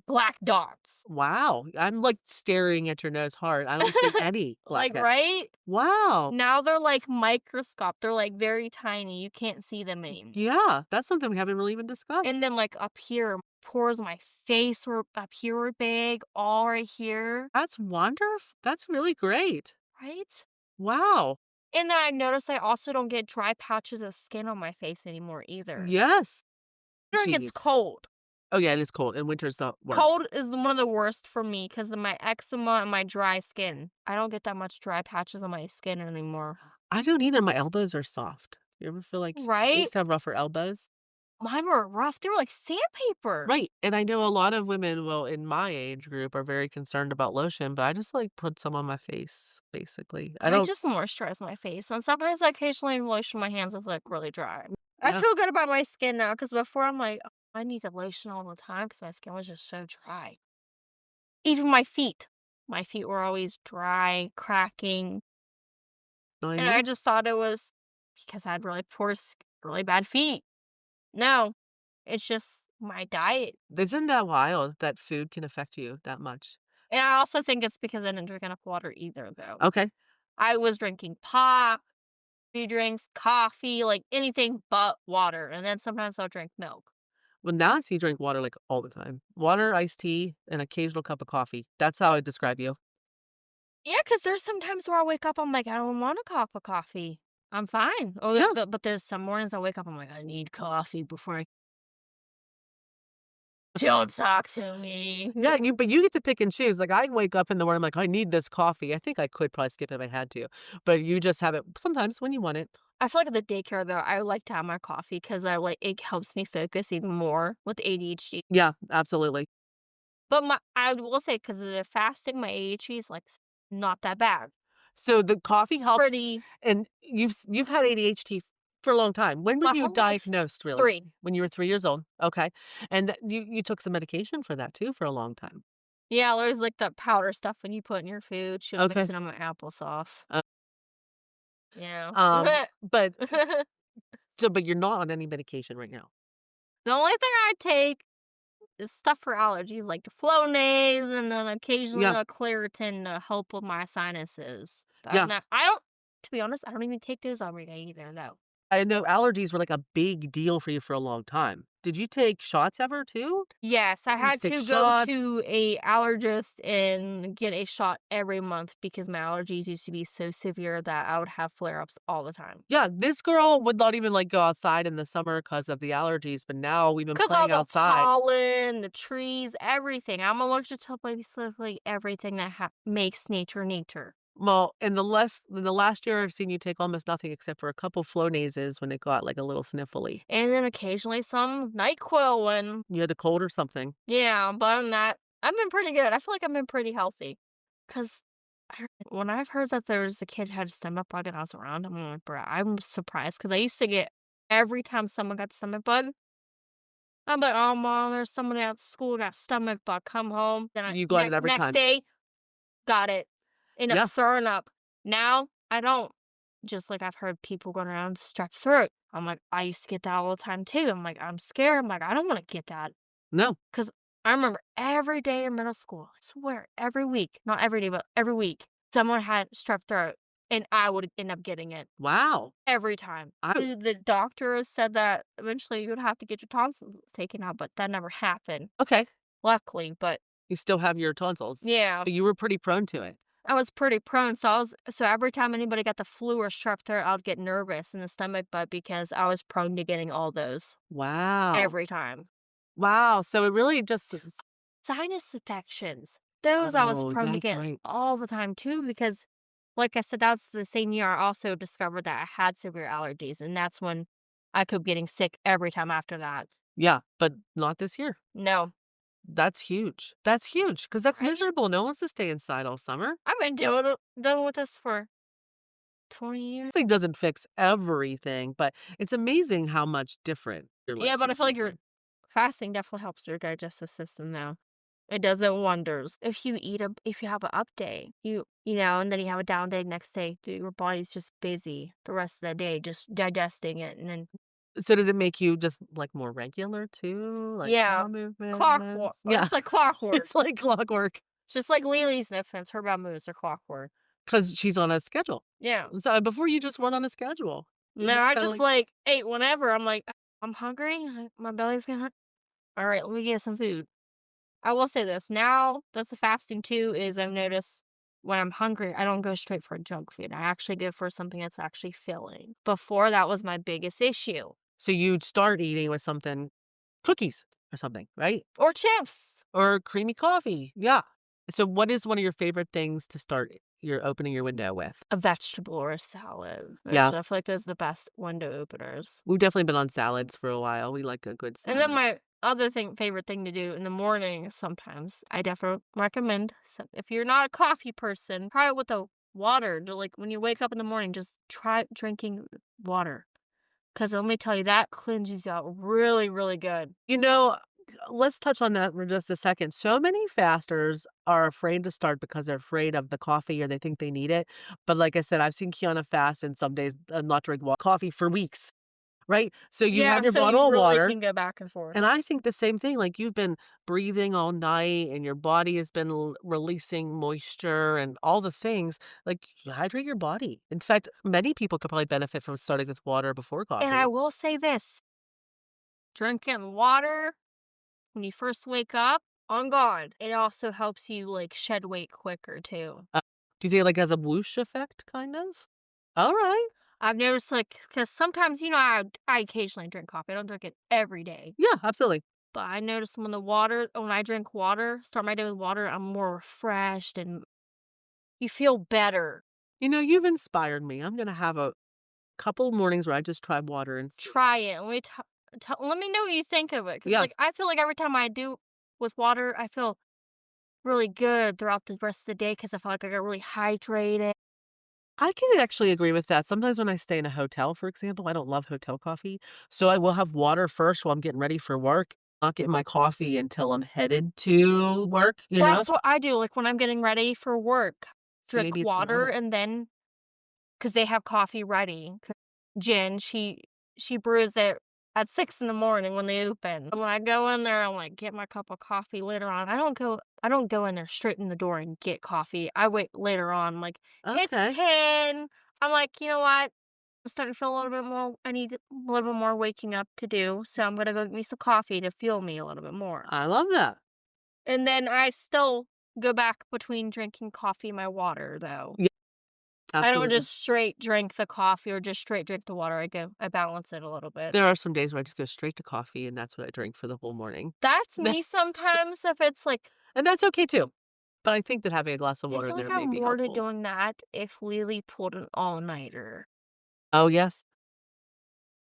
black dots. Wow. I'm like staring at your nose hard. I don't see any Like, blackheads. right? Wow. Now they're like microscope. They're like very tiny. You can't see them anymore. Yeah, that's something we haven't really even discussed. And then like up here, pores on my face were up here were big, all right here. That's wonderful. That's really great. Right? Wow. And then I noticed I also don't get dry patches of skin on my face anymore either. Yes. Winter gets Jeez. cold. Oh yeah, it is cold, and winter's the worst. Cold is one of the worst for me because of my eczema and my dry skin. I don't get that much dry patches on my skin anymore. I don't either. My elbows are soft. You ever feel like I Right? used to have rougher elbows? Mine were rough. They were like sandpaper. Right. And I know a lot of women, well, in my age group, are very concerned about lotion, but I just like put some on my face, basically. I I don't. just moisturize my face, and sometimes I occasionally lotion my hands if like really dry. I Yeah. feel good about my skin now because before I'm like, "Oh, I need to lotion all the time because my skin was just so dry. Even my feet were always dry, cracking, I and know. I just thought it was because I had really bad feet. No, it's just my diet, Isn't that wild that food can affect you that much? and I also think it's because I didn't drink enough water either. Though Okay. I was drinking pop, drinks, coffee, like anything but water, and then sometimes I'll drink milk. Well, now I see you drink water like all the time. Water, iced tea, an occasional cup of coffee. That's how I describe you. Yeah, because there's some times where I wake up, I'm like, I don't want a cup of coffee. I'm fine. Oh, Yeah. but there's some mornings I wake up, I'm like, I need coffee before I. Don't talk to me. Yeah, but you get to pick and choose. Like I wake up in the morning, I'm like, I need this coffee. I think I could probably skip it if I had to, but you just have it sometimes when you want it. I feel like at the daycare though, I like to have my coffee because it helps me focus even more with ADHD. Yeah, absolutely. But I will say because of the fasting, my ADHD is like not that bad. So the coffee helps. Pretty And you've had ADHD for a long time. When were My you whole life. diagnosed? Really? 3. When you were 3 years old. Okay, and you took some medication for that too for a long time. Yeah, there's like that powder stuff when you put in your food. She'll Okay. mix it on my applesauce. Uh, Yeah. But The but you're not on any medication right now. only thing I take is stuff for allergies, like the Flonase, and then occasionally Yeah. a Claritin to help with my sinuses. Yeah. I don't, to be honest, I don't even take those every day either, though. I know allergies were like a big deal for you for a long time. Did you take shots ever too? Yes, I You used had to take to go shots. to a allergist and get a shot every month because my allergies used to be so severe that I would have flare-ups all the time. Yeah, this girl would not even, like, go outside in the summer because of the allergies, but now we've been 'Cause all playing the outside. pollen, the trees, everything. I'm allergic to basically everything that makes nature nature. Well, in the last year, I've seen you take almost nothing except for a couple Flonas's when it got, like, a little sniffly. And then occasionally some NyQuil when You had a cold or something. yeah, but other than that, I've been pretty good. I feel like I've been pretty healthy. 'Cause when I've heard that there was a kid who had a stomach bug and I was around, I'm like, "Bruh," I'm surprised because I used to get every time someone got stomach bug, I'm like, "Oh, mom, there's someone at school got stomach bug. Come home." Then You got it every next time. day, got it. End up Yeah. throwing up. Now, I don't. Just like I've heard people going around with strep throat. I'm like, I used to get that all the time too. I'm like, I'm scared. I'm like, I don't want to get that. No. Because I remember every day in middle school, I swear, every week, not every day, but every week, someone had strep throat and I would end up getting it Wow. every time. I The doctor said that eventually you would have to get your tonsils taken out, but that never happened, Okay. luckily. But You still have your tonsils, yeah, but you were pretty prone to it. I was pretty prone. So every time anybody got the flu or strep throat, I would get nervous in the stomach bug because I was prone to getting all those Wow. every time. Wow, so it really just is. Sinus infections. Those I was Oh, prone to that's get right. all the time too because, like I said, that was the same year I also discovered that I had severe allergies, and that's when I kept getting sick every time after that. Yeah, but not this year. No, That's huge. That's huge because that's right? miserable. No one wants to stay inside all summer. I've been dealing with this for 20 years. Thing doesn't fix everything, but it's amazing how much different your Yeah, life but I is feel like making. your fasting definitely helps your digestive system now. It does it wonders. If you have a up day, and then you have a down day next day, your body's just busy the rest of the day just digesting it and then So does it make you just, like, more regular too? Like yeah, bowel clockwork. movements? Yeah, It's like clockwork. it's like clockwork Just like Lily's sniffins, her bowel moves are clockwork. because she's on a schedule. Yeah. So before you just run on a schedule. You No, just I kinda just like like ate whenever. I'm like, I'm hungry. My belly's gonna hurt. All right, let me get some food. I will say this now that the fasting too is I've noticed when I'm hungry, I don't go straight for junk food. I actually go for something that's actually filling. Before that was my biggest issue. so you'd start eating with something cookies or something, right? Or chips. Or creamy coffee. Yeah. So what is one of your favorite things to start your opening your window with? A vegetable or a salad. Yeah. I feel like those are the best window openers. We've definitely been on salads for a while. We like a good And then salad. my favorite thing to do in the morning sometimes, I definitely recommend if you're not a coffee person, try it with the water. Like when you wake up in the morning, just try drinking water. Because let me tell you, that cleanses you out really, really good. You know, let's touch on that for just a second. So many fasters are afraid to start because they're afraid of the coffee or they think they need it. But like I said, I've seen Kiana fast and some days not drink coffee for weeks, right? So you Yeah, have your so you bottle of really water. can go back and forth. And I think the same thing, like, you've been breathing all night and your body has been releasing moisture and all the things, like, you hydrate your body. In fact, many people could probably benefit from starting with water before And I coffee. will say this, drinking water when you first wake up, on God, it also helps you like shed weight quicker too. Uh, do you think it, like, has a whoosh effect, kind of? Alright. I've noticed like, because sometimes, I occasionally drink coffee. I don't drink it every day. Yeah, absolutely. But I notice when I drink water, start my day with water, I'm more refreshed and you feel better. You know, you've inspired me. I'm gonna have a couple mornings where I just try water and see. Try it. Let me know what you think of it. Because Yeah. like, I feel like every time I do with water, I feel really good throughout the rest of the day because I feel like I got really hydrated. I can actually agree with that. Sometimes when I stay in a hotel, for example, I don't love hotel coffee, so I will have water first while I'm getting ready for work, not get my coffee until I'm headed to work, you know? That's what I do. Like when I'm getting ready for work, So drink maybe it's water not. and then because they have coffee ready. 'Cause Jen, she brews it at 6 in the morning when they open. And when I go in there, I'm like, get my cup of coffee later on. I don't go in there straight in the door and get coffee. I wait later on. Like, it's Okay. 10. I'm like, you know what? I'm starting to feel a little bit more. I need a little bit more waking up to do. So I'm gonna go get me some coffee to fuel me a little bit more. I love that. And then I still go back between drinking coffee and my water, though. Yeah, I don't absolutely. just straight drink the coffee or just straight drink the water. I balance it a little bit. There are some days where I just go straight to coffee, and that's what I drink for the whole morning. That's me sometimes if it's like And that's okay too. But I think that having a glass of I water in feel like there may I'm be more to helpful. doing that if Lily pulled an all-nighter. Oh, yes.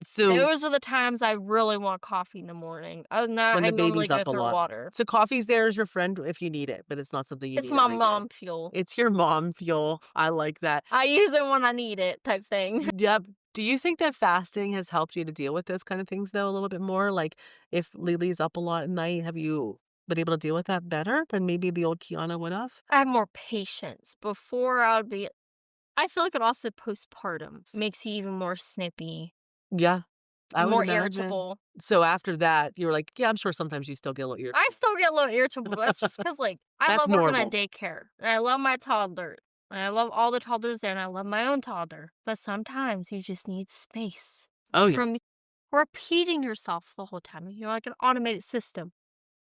So Those are the times I really want coffee in the morning. Other than that, when I the normally baby's go up a through lot. water. So coffee's there as your friend if you need it, but it's not something you It's need my every day. mom fuel. It's your mom fuel. I like that. I use it when I need it type thing. Yep. Do you think that fasting has helped you to deal with those kind of things though a little bit more? Like if Lily's up a lot at night, have you been able to deal with that better than maybe the old Kiana would have? I have more patience. Before I would be I feel like it also postpartum makes you even more snippy, Yeah, I would more imagine. irritable. So after that, you were like, yeah, I'm sure sometimes you still get a little I irritated. still get a little irritable, but that's just because, like, I That's love working at normal. daycare, and I love my toddler, and I love all the toddlers there, and I love my own toddler. But sometimes you just need space Oh yeah. from repeating yourself the whole time. You're like an automated system.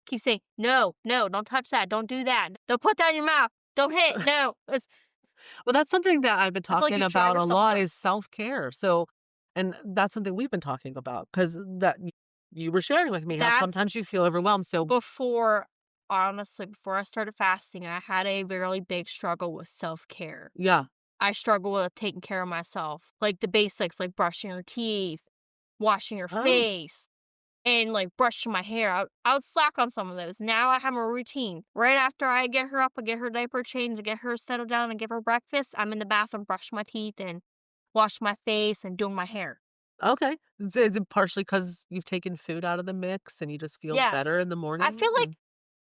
Keep saying, no, no, don't touch that, don't do that, don't put that in your mouth, don't hit, no. Well, that's something that I've been I feel like talking you drive about a yourself lot is nuts. self-care. So, and that's something we've been talking about because you were sharing with me how That sometimes you feel overwhelmed. So before, honestly, before I started fasting, I had a really big struggle with self-care. yeah. I struggle with taking care of myself, like the basics, like brushing your teeth, washing your Oh, face, and like brushing my hair. I would slack on some of those. Now I have a routine. Right after I get her up, I get her diaper changed, I get her settled down, and give her breakfast. I'm in the bathroom, brush my teeth, and wash my face, and doing my hair. okay. Is it partially because you've taken food out of the mix and you just feel better Yes, in the I morning? feel like,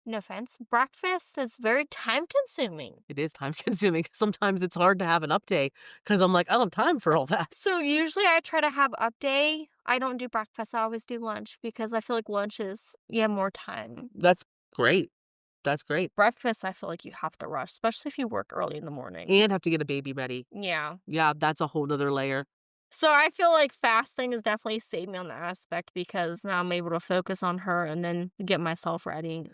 no offense, breakfast is very time consuming. It is time consuming. Sometimes it's hard to have an update because I'm like, I don't have time for all that. So usually I try to have up day. I don't do breakfast. I always do lunch because I feel like lunch is you have more time. That's great. That's great. Breakfast, I feel like you have to rush, especially if you work early in the morning. And have to get a baby ready. Yeah. Yeah, that's a whole nother layer. So I feel like fasting has definitely saved me on that aspect because now I'm able to focus on her and then get myself ready.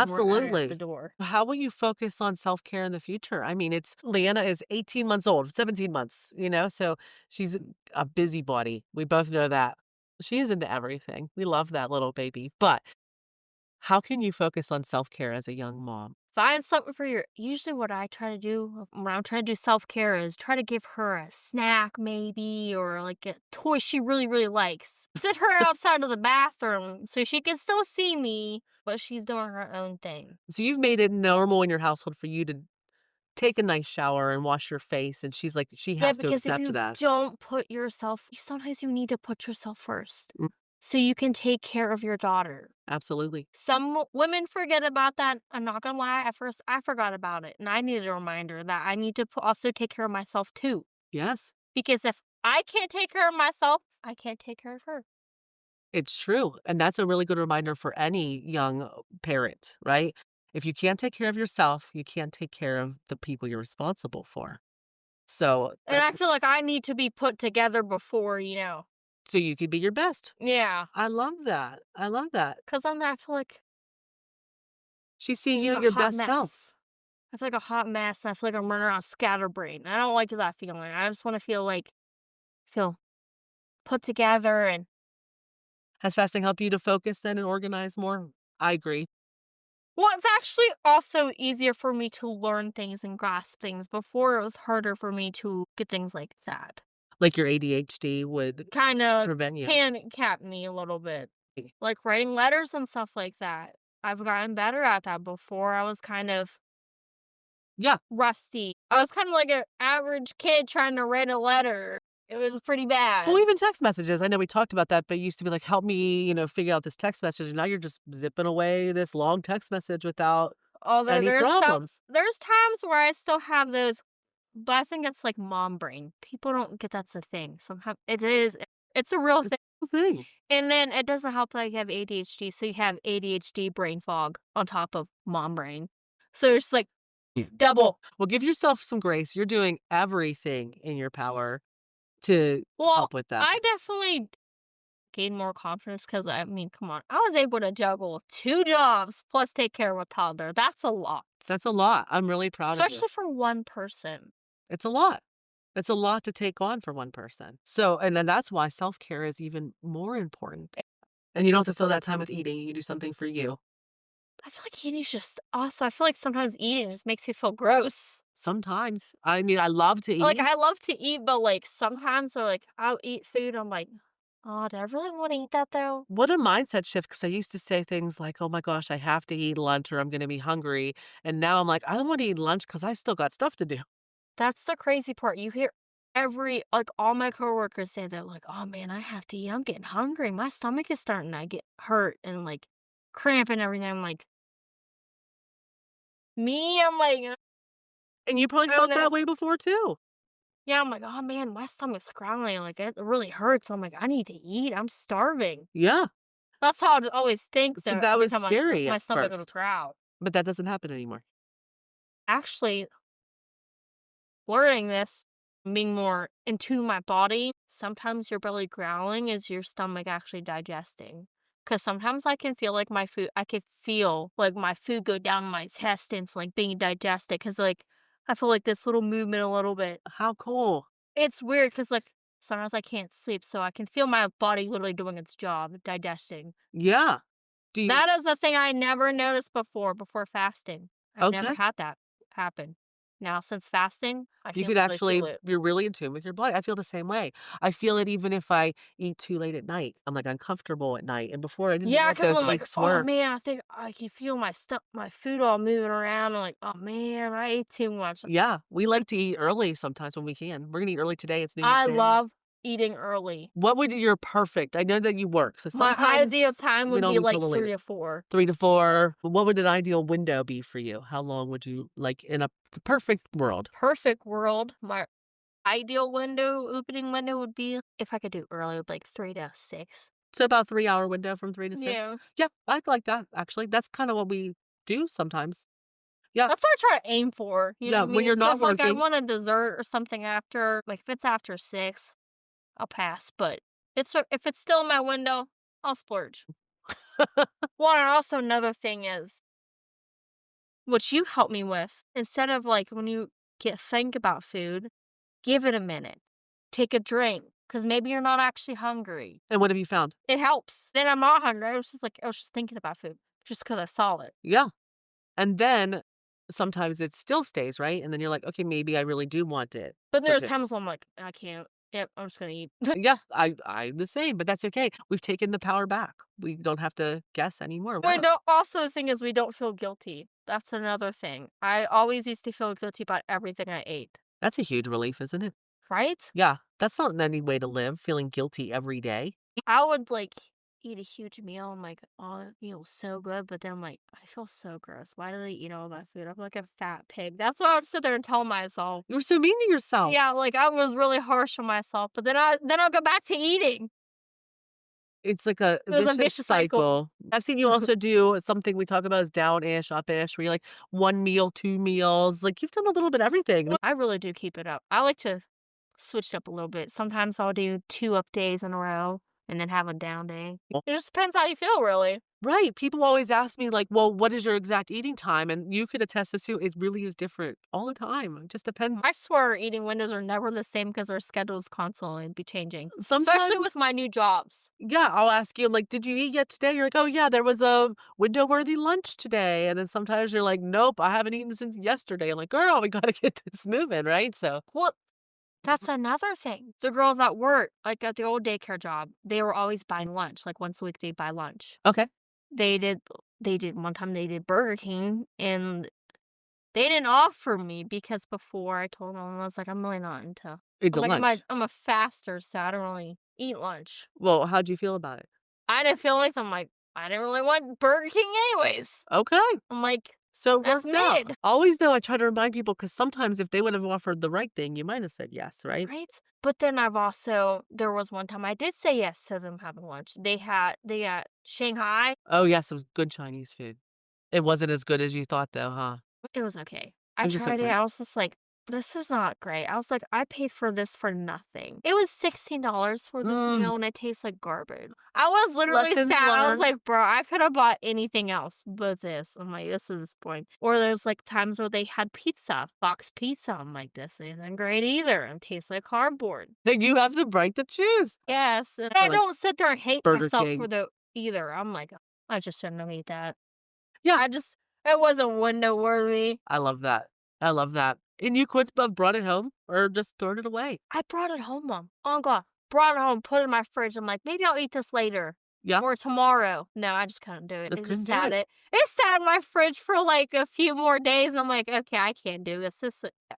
We're at the Absolutely. door. How will you focus on self-care in the future? I mean, it's Leanna is 18 months old, 17 months, so she's a busybody. We both know that. She is into everything. We love that little baby. But how can you focus on self-care as a young mom? Find something for your. Usually, what I try to do when I'm trying to do self care is try to give her a snack, maybe, or like a toy she really, really likes. Sit her outside of the bathroom so she can still see me, but she's doing her own thing. So you've made it normal in your household for you to take a nice shower and wash your face, and she's like, she Yeah, has to because if accept you that. don't put yourself, sometimes you need to put yourself first Mm, so you can take care of your daughter. absolutely. Some women forget about that. I'm not gonna lie. At first, I forgot about it, and I needed a reminder that I need to also take care of myself too. Yes. Because if I can't take care of myself, I can't take care of her. It's true, and that's a really good reminder for any young parent, right? If you can't take care of yourself, you can't take care of the people you're responsible for. So And I that's feel like I need to be put together before, so you could be your best. Yeah. I love that. I love that. Because I feel like She's seeing you just at a your hot best self. mess. I feel like a hot mess, and I feel like I'm running around scatterbrained. I don't like that feeling. I just want to feel put together and Has fasting helped you to focus then and organize more? I agree. well, it's actually also easier for me to learn things and grasp things. Before, it was harder for me to get things like that. Like your ADHD would Kind of prevent you. handicapped me a little bit. Like writing letters and stuff like that. I've gotten better at that. Before, I was kind of Yeah. rusty. I was kind of like an average kid trying to write a letter. It was pretty bad. Well, even text messages. I know we talked about that, but it used to be like, help me, figure out this text message. And now you're just zipping away this long text message without Although any problems. there's times where I still have those, but I think it's like mom brain. People don't get that's a thing. Sometimes it's a real It's thing. the thing. And then it doesn't help that you have ADHD, so you have ADHD brain fog on top of mom brain. So it's like double. Well, give yourself some grace. You're doing everything in your power to Well, help with that. I definitely gained more confidence because, I mean, come on. I was able to juggle 2 jobs plus take care of a toddler. That's a lot, That's a lot. I'm really proud of you. especially for one person. It's a lot. It's a lot to take on for one person. So, and then that's why self-care is even more important. And you don't have to fill that time with eating. You do something for you. I feel like eating's just also I feel like sometimes eating just makes me feel gross. Sometimes. I mean, I love to Like, eat. I love to eat, but, like, sometimes, or, like, I'll eat food, I'm like, "Oh, do I really wanna eat that, though?" What a mindset shift, because I used to say things like, "Oh my gosh, I have to eat lunch or I'm gonna be hungry." And now I'm like, "I don't wanna eat lunch because I still got stuff to do." That's the crazy part. You hear all my coworkers say they're like, "Oh, man, I have to eat. I'm getting hungry. My stomach is starting to get hurt and, like, cramp and everything." I'm like, me? I'm like, And you probably I don't felt know. that way before too. Yeah, I'm like, "Oh, man, my stomach's growling, like, it really hurts." I'm like, "I need to eat. I'm starving." Yeah. That's how I'd always think So though that every was time scary my at stomach would first, growl. but that doesn't happen anymore. Actually, learning this, being more into my body, sometimes your belly growling is your stomach actually digesting. Cause sometimes I can feel like my food go down my intestines, like being digested. Cause like I feel like this little movement a little bit. How cool. It's weird cause like sometimes I can't sleep, so I can feel my body literally doing its job, digesting. Yeah. Do you That is the thing I never noticed before fasting. I've never okay. had that happen. Now since fasting, I You can could literally actually feel it. you're really in tune with your body. I feel the same way. I feel it even if I eat too late at night. I'm, like, uncomfortable at night, and before I didn't know Yeah, what because 'cause those I'm like, weeks "Oh, were. man, I think I can feel my food all moving around." I'm like, "Oh, man, I ate too much." Yeah, we like to eat early sometimes when we can. We're gonna eat early today, it's New Year's I Day. love eating early. What would your perfect I know that you work, so My ideal sometimes time we would don't be, eat till like, the later 3 to 4. 3 to 4. What would an ideal window be for you? How long would you like in a perfect world? Perfect world, my ideal opening window would be if I could do early, would be, like, 3 to 6. So about 3-hour window from 3 to 6? Yeah. Yeah, I'd like that, actually. That's kinda what we do sometimes. Yeah, That's what I try to aim for, you know yeah, what I when mean? you're So not if, like, I working. want a dessert or something after, like, if it's after 6, I'll pass, but if it's still in my window, I'll splurge. Well, and also another thing is, what you help me with, instead of, like, when you think about food, give it a minute. Take a drink, because maybe you're not actually hungry. And what have you found? It helps. Then I'm not hungry, I was just thinking about food, just because I saw it. Yeah, and then sometimes it still stays, right? And then you're like, "Okay, maybe I really do want it." But It's there's okay. times when I'm like, "I can't. Yep, I'm just gonna eat." Yeah, I'm the same, but that's okay. We've taken the power back. We don't have to guess anymore. We Yeah. don't also, the thing is we don't feel guilty. That's another thing. I always used to feel guilty about everything I ate, That's a huge relief, isn't it? right? Yeah, that's not any way to live, feeling guilty every day. I would, like, eat a huge meal. I'm like, "Oh, that meal was so good," but then I'm like, "I feel so gross. Why do they eat all that food? I'm like a fat pig." That's what I would sit there and tell myself. You were so mean to yourself. Yeah, like, I was really harsh on myself, but then I'll go back to eating. It's like a It was a vicious vicious cycle. cycle. I've seen you also do something we talk about as down-ish, up-ish, where you're like 1 meal, 2 meals, like you've done a little bit of everything. Well, I really do keep it up. I like to switch it up a little bit. Sometimes I'll do 2 up days in a row and then have a down day. It just depends how you feel, really. Right, people always ask me like, "Well, what is your exact eating time?" And you could attest this too, it really is different all the time. It just depends. I swear our eating windows are never the same because our schedules constantly be changing, especially Sometimes with my new jobs. yeah, I'll ask you, I'm like, "Did you eat yet today?" You're like, "Oh, yeah, there was a window-worthy lunch today." And then sometimes you're like, "Nope, I haven't eaten since yesterday." I'm like, "Girl, we gotta get this moving," right? So Well, that's another thing. The girls at work, like at the old daycare job, they were always buying lunch. Like once a week, they'd buy lunch. okay. They did. They did one time. They did Burger King, and they didn't offer me because before I told them I was like, I'm really not into. It's I'm a like, lunch. I'm a faster, so I don't really eat lunch. Well, how'd you feel about it? I didn't feel like I'm like I didn't really want Burger King anyways. Okay. I'm like, So it that's worked out. mid, Always though, I try to remind people because sometimes if they would have offered the right thing, you might have said yes, right? right? But then there was one time I did say yes to them having lunch. They got Shanghai. Oh, yes, it was good Chinese food. It wasn't as good as you thought though, huh? It was okay. It I was just tried it. okay. I was just like, this is not great. I was like, I paid for this for nothing. It was $16 for this Mm, meal and it tastes like garbage. I was literally lessons sad. I was learned. like, bro, I could have bought anything else but this. I'm like, this is disappointing. Or there's like times where they had pizza, box pizza. I'm like, this isn't great either. It tastes like cardboard. Then you have the right to choose. Yes. And Or I like don't sit there and hate Burger myself for King. the either. I'm like, I just shouldn't have eaten that. Yeah, It wasn't window worthy. I love that. I love that. And you could have brought it home or just thrown it away. I brought it home, Mom. Oh God. Brought it home, put it in my fridge. I'm like, maybe I'll eat this later. Yeah, Or tomorrow. No, I just couldn't do it. just It couldn't just do sat it. it sat in my fridge for like a few more days and I'm like, okay, I can't do this.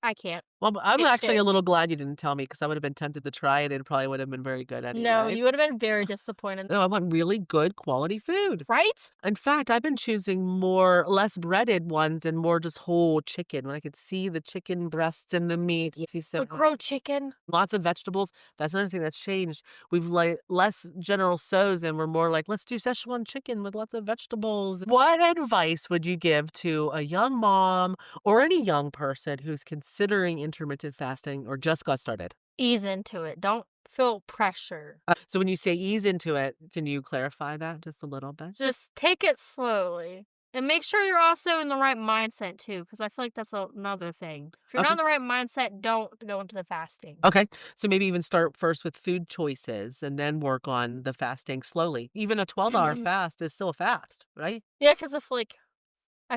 I can't. Well, I'm It's actually shit. a little glad you didn't tell me because I would have been tempted to try it and it probably would have been very good No, anyway. you would have been very disappointed. No, I want really good quality food. Right? In fact, I've been choosing less breaded ones and more just whole chicken when I could see the chicken breasts and the meat. See So some grilled chicken. lots of vegetables. That's another thing that's changed. We've like less General Tso's and we're more like, let's do Szechuan chicken with lots of vegetables. What advice would you give to a young mom or any young person who's considering intermittent fasting or just got started? Ease into it. Don't feel pressure. So when you say ease into it, can you clarify that just a little bit? Just take it slowly. And make sure you're also in the right mindset too, because I feel like that's another thing. If you're not Okay. in the right mindset, don't go into the fasting. Okay. So maybe even start first with food choices and then work on the fasting slowly. Even a 12-hour fast is still a fast, right? Yeah, because I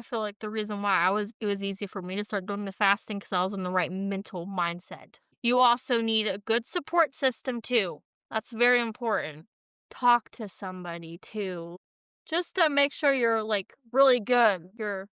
feel like the reason why it was easy for me to start doing the fasting because I was in the right mental mindset. You also need a good support system too. That's very important. Talk to somebody too. Just to make sure you're like really good. You're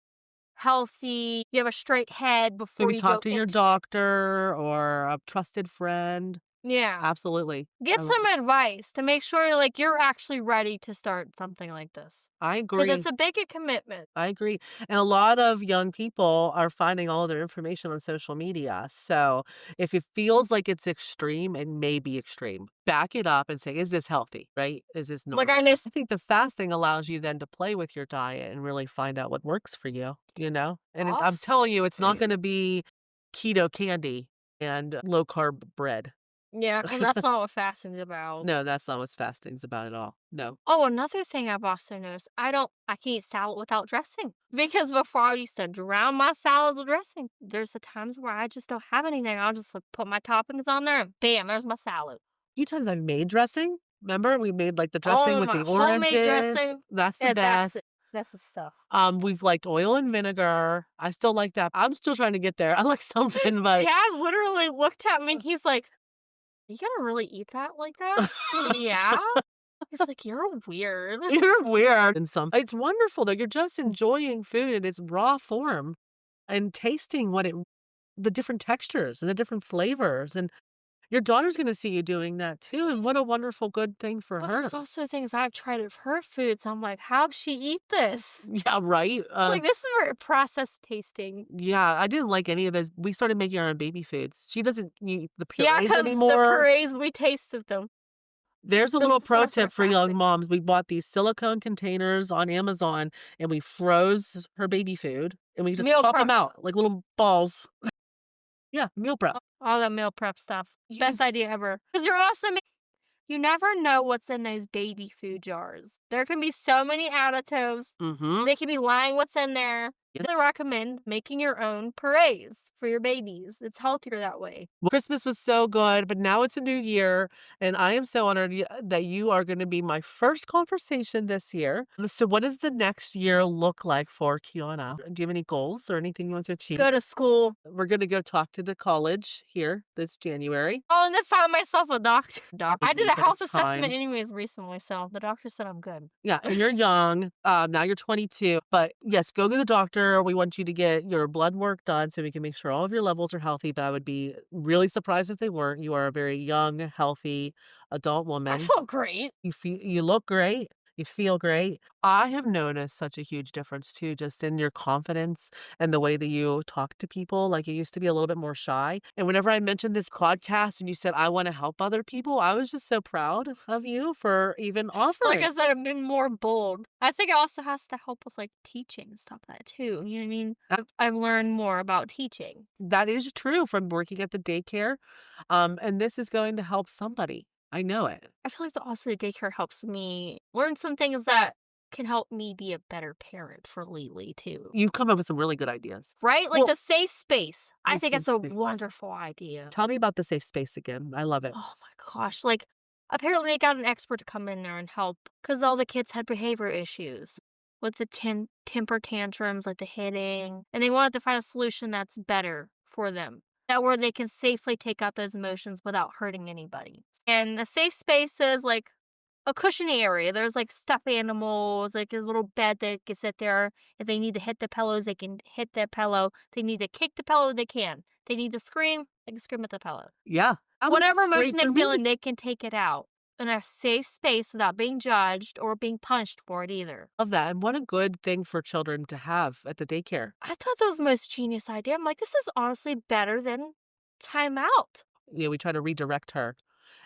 healthy. You have a straight head before Maybe you go talk to your into. doctor or a trusted friend. Yeah. Absolutely. Get some advice to make sure like you're actually ready to start something like this. I Because agree. it's a big commitment. I agree. And a lot of young people are finding all of their information on social media. So if it feels like it's extreme, it may be extreme. Back it up and say, is this healthy? Right? Is this Like normal? I know I think the fasting allows you then to play with your diet and really find out what works for you, you know? And I'm Awesome. telling you, it's not going to be keto candy and low carb bread. Yeah, because that's not what fasting's about. No, that's not what fasting's about at all. No. Oh, another thing I've also noticed, I can eat salad without dressing. Because before I used to drown my salad with dressing. There's the times where I just don't have anything. I'll just like, put my toppings on there and bam, there's my salad. A few times I've made dressing. Remember, we made like the dressing Oh, with my the homemade oranges. dressing. That's the Yeah, best. that's the stuff. We've liked oil and vinegar. I still like that. I'm still trying to get there. I like something, but Dad literally looked at me and he's like, you gonna really eat that like that? Yeah. He's like, you're weird. you're weird. And it's wonderful though. You're just enjoying food in its raw form and tasting the different textures and the different flavors. And your daughter's going to see you doing that too. And what a wonderful, good thing for But her. there's also things I've tried of her food, so I'm like, how'd she eat this? Yeah, right. It's like this is very processed tasting. Yeah, I didn't like any of those. We started making our own baby foods. She doesn't eat the Yeah, purees because the anymore. purees, we tasted them. There's a Just little before I pro started tip for young fasting. moms. We bought these silicone containers on Amazon and we froze her baby food and we just Meal pop them prep. out like little balls. Yeah, meal prep. All that meal prep stuff. You- Best idea ever. Because you're also you never know what's in those baby food jars. There can be so many additives. Mm-hmm. They could be lying what's in there. Yep. I recommend making your own purees for your babies. It's healthier that way. Well, Christmas was so good, but now it's a new year, and I am so honored that you are going to be my first conversation this year. So, what does the next year look like for Kiana? Do you have any goals or anything you want to achieve? Go to school. We're going to go talk to the college here this January. Oh, and then find myself a doctor. I did a Take health time. assessment anyways recently, so the doctor said I'm good. Yeah, and you're young. Now you're 22. But yes, go to the doctor. We want you to get your blood work done so we can make sure all of your levels are healthy. But I would be really surprised if they weren't. You are a very young, healthy adult I woman. feel great. You look great. You feel great. I have noticed such a huge difference too, just in your confidence and the way that you talk to people. Like you used to be a little bit more shy. And whenever I mentioned this podcast and you said, I want to help other people, I was just so proud of you for even Like offering. I said, I've been more bold. I think it also has to help with like teaching and stuff like that too. You know what I mean? I've learned more about teaching. That is true from working at the daycare. And this is going to help somebody. I know it. I feel like also the daycare helps me learn some things that can help me be a better parent for Lily too. You've come up with some really good ideas. Right? Like Well, the safe space. I the think safe it's a space. wonderful idea. Tell me about the safe space again. I love it. Oh my gosh. Like, apparently they got an expert to come in there and help because all the kids had behavior issues with the temper tantrums, like the hitting. And they wanted to find a solution that's better for them. That where they can safely take out those emotions without hurting anybody. And the safe space is like a cushiony area. There's like stuffed animals, like a little bed that can sit there. If they need to hit the pillows, they can hit the pillow. If they need to kick the pillow, they can. If they need to scream, they can scream at the pillow. Yeah. That was Whatever great emotion they're for me. feeling, they can take it out in a safe space without being judged or being punished for it either. Love that. And what a good thing for children to have at the daycare. I thought that was the most genius idea. I'm like, this is honestly better than time out. We try to redirect her.